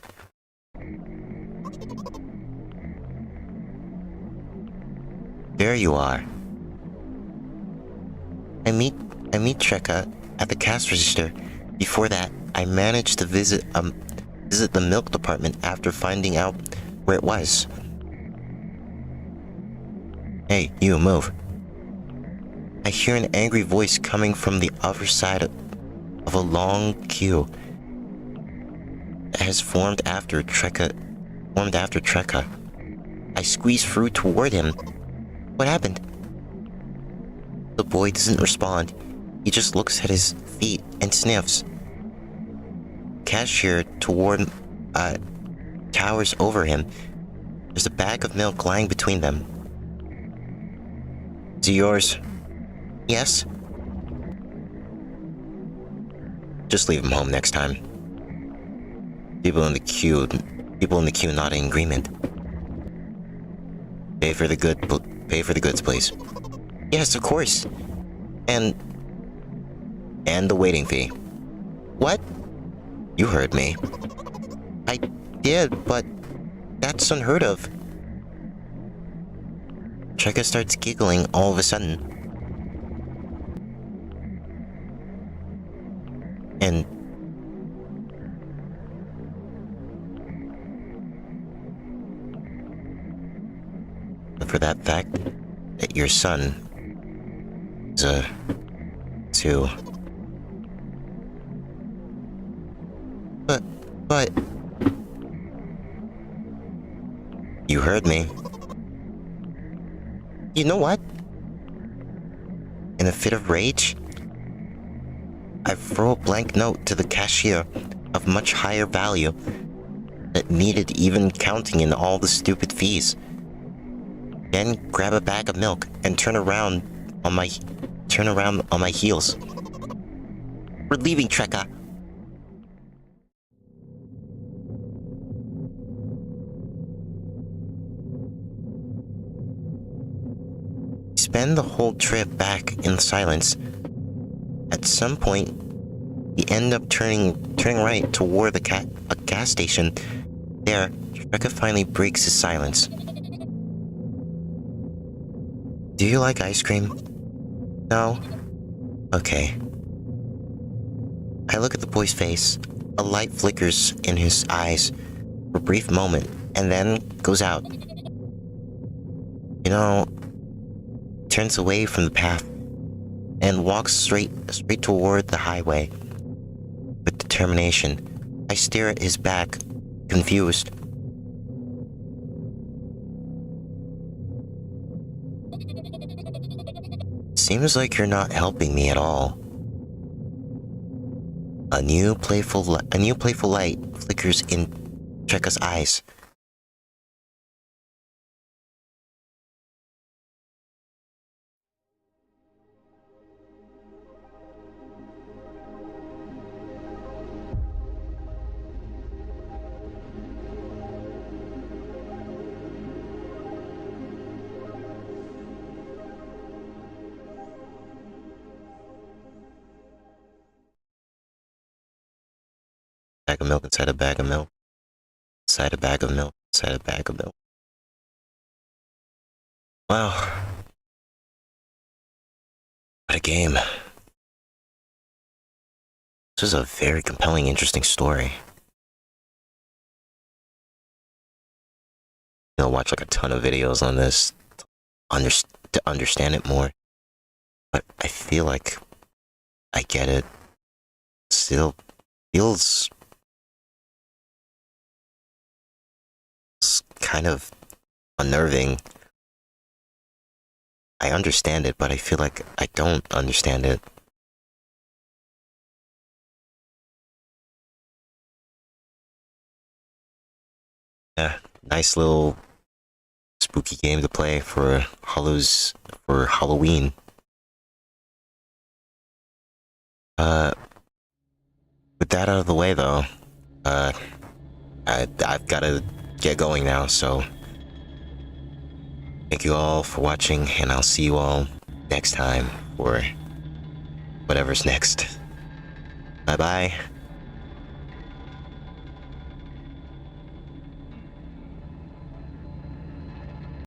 There you are. I meet Cheka at the cash register. Before that, I managed to visit the milk department after finding out where it was. Hey, you move. I hear an angry voice coming from the other side of a long queue that has formed after Cheka. I squeeze through toward him. What happened? The boy doesn't respond. He just looks at his feet and sniffs. Cashier towers over him. There's a bag of milk lying between them. Is it yours? Yes. Just leave him home next time. People in the queue nodding in agreement. Pay for the goods, please. Yes, of course. And the waiting fee. What? You heard me. I did, but that's unheard of. Cheka starts giggling all of a sudden. And for that fact that your son is too. But you heard me. You know what? In a fit of rage, I throw a blank note to the cashier of much higher value that needed even counting in all the stupid fees. Then grab a bag of milk and turn around on my heels. We're leaving, Cheka. Spend the whole trip back in silence. At some point, we end up turning right toward a gas station. There, Cheka finally breaks his silence. Do you like ice cream? No? Okay. I look at the boy's face. A light flickers in his eyes. For a brief moment, and then goes out. Turns away from the path and walks straight toward the highway. With determination, I stare at his back, confused. Seems like you're not helping me at all. A new playful light flickers in Trekka's eyes. Bag of milk inside a bag of milk. Inside a bag of milk. Inside a bag of milk. Wow. What a game. This is a very compelling, interesting story. Watch like a ton of videos on this to understand it more. But I feel like I get it. Still feels kind of unnerving. I understand it, but I feel like I don't understand it. Yeah, nice little spooky game to play for Halloween. With that out of the way though, I've gotta get going now, so thank you all for watching, and I'll see you all next time for whatever's next. Bye bye.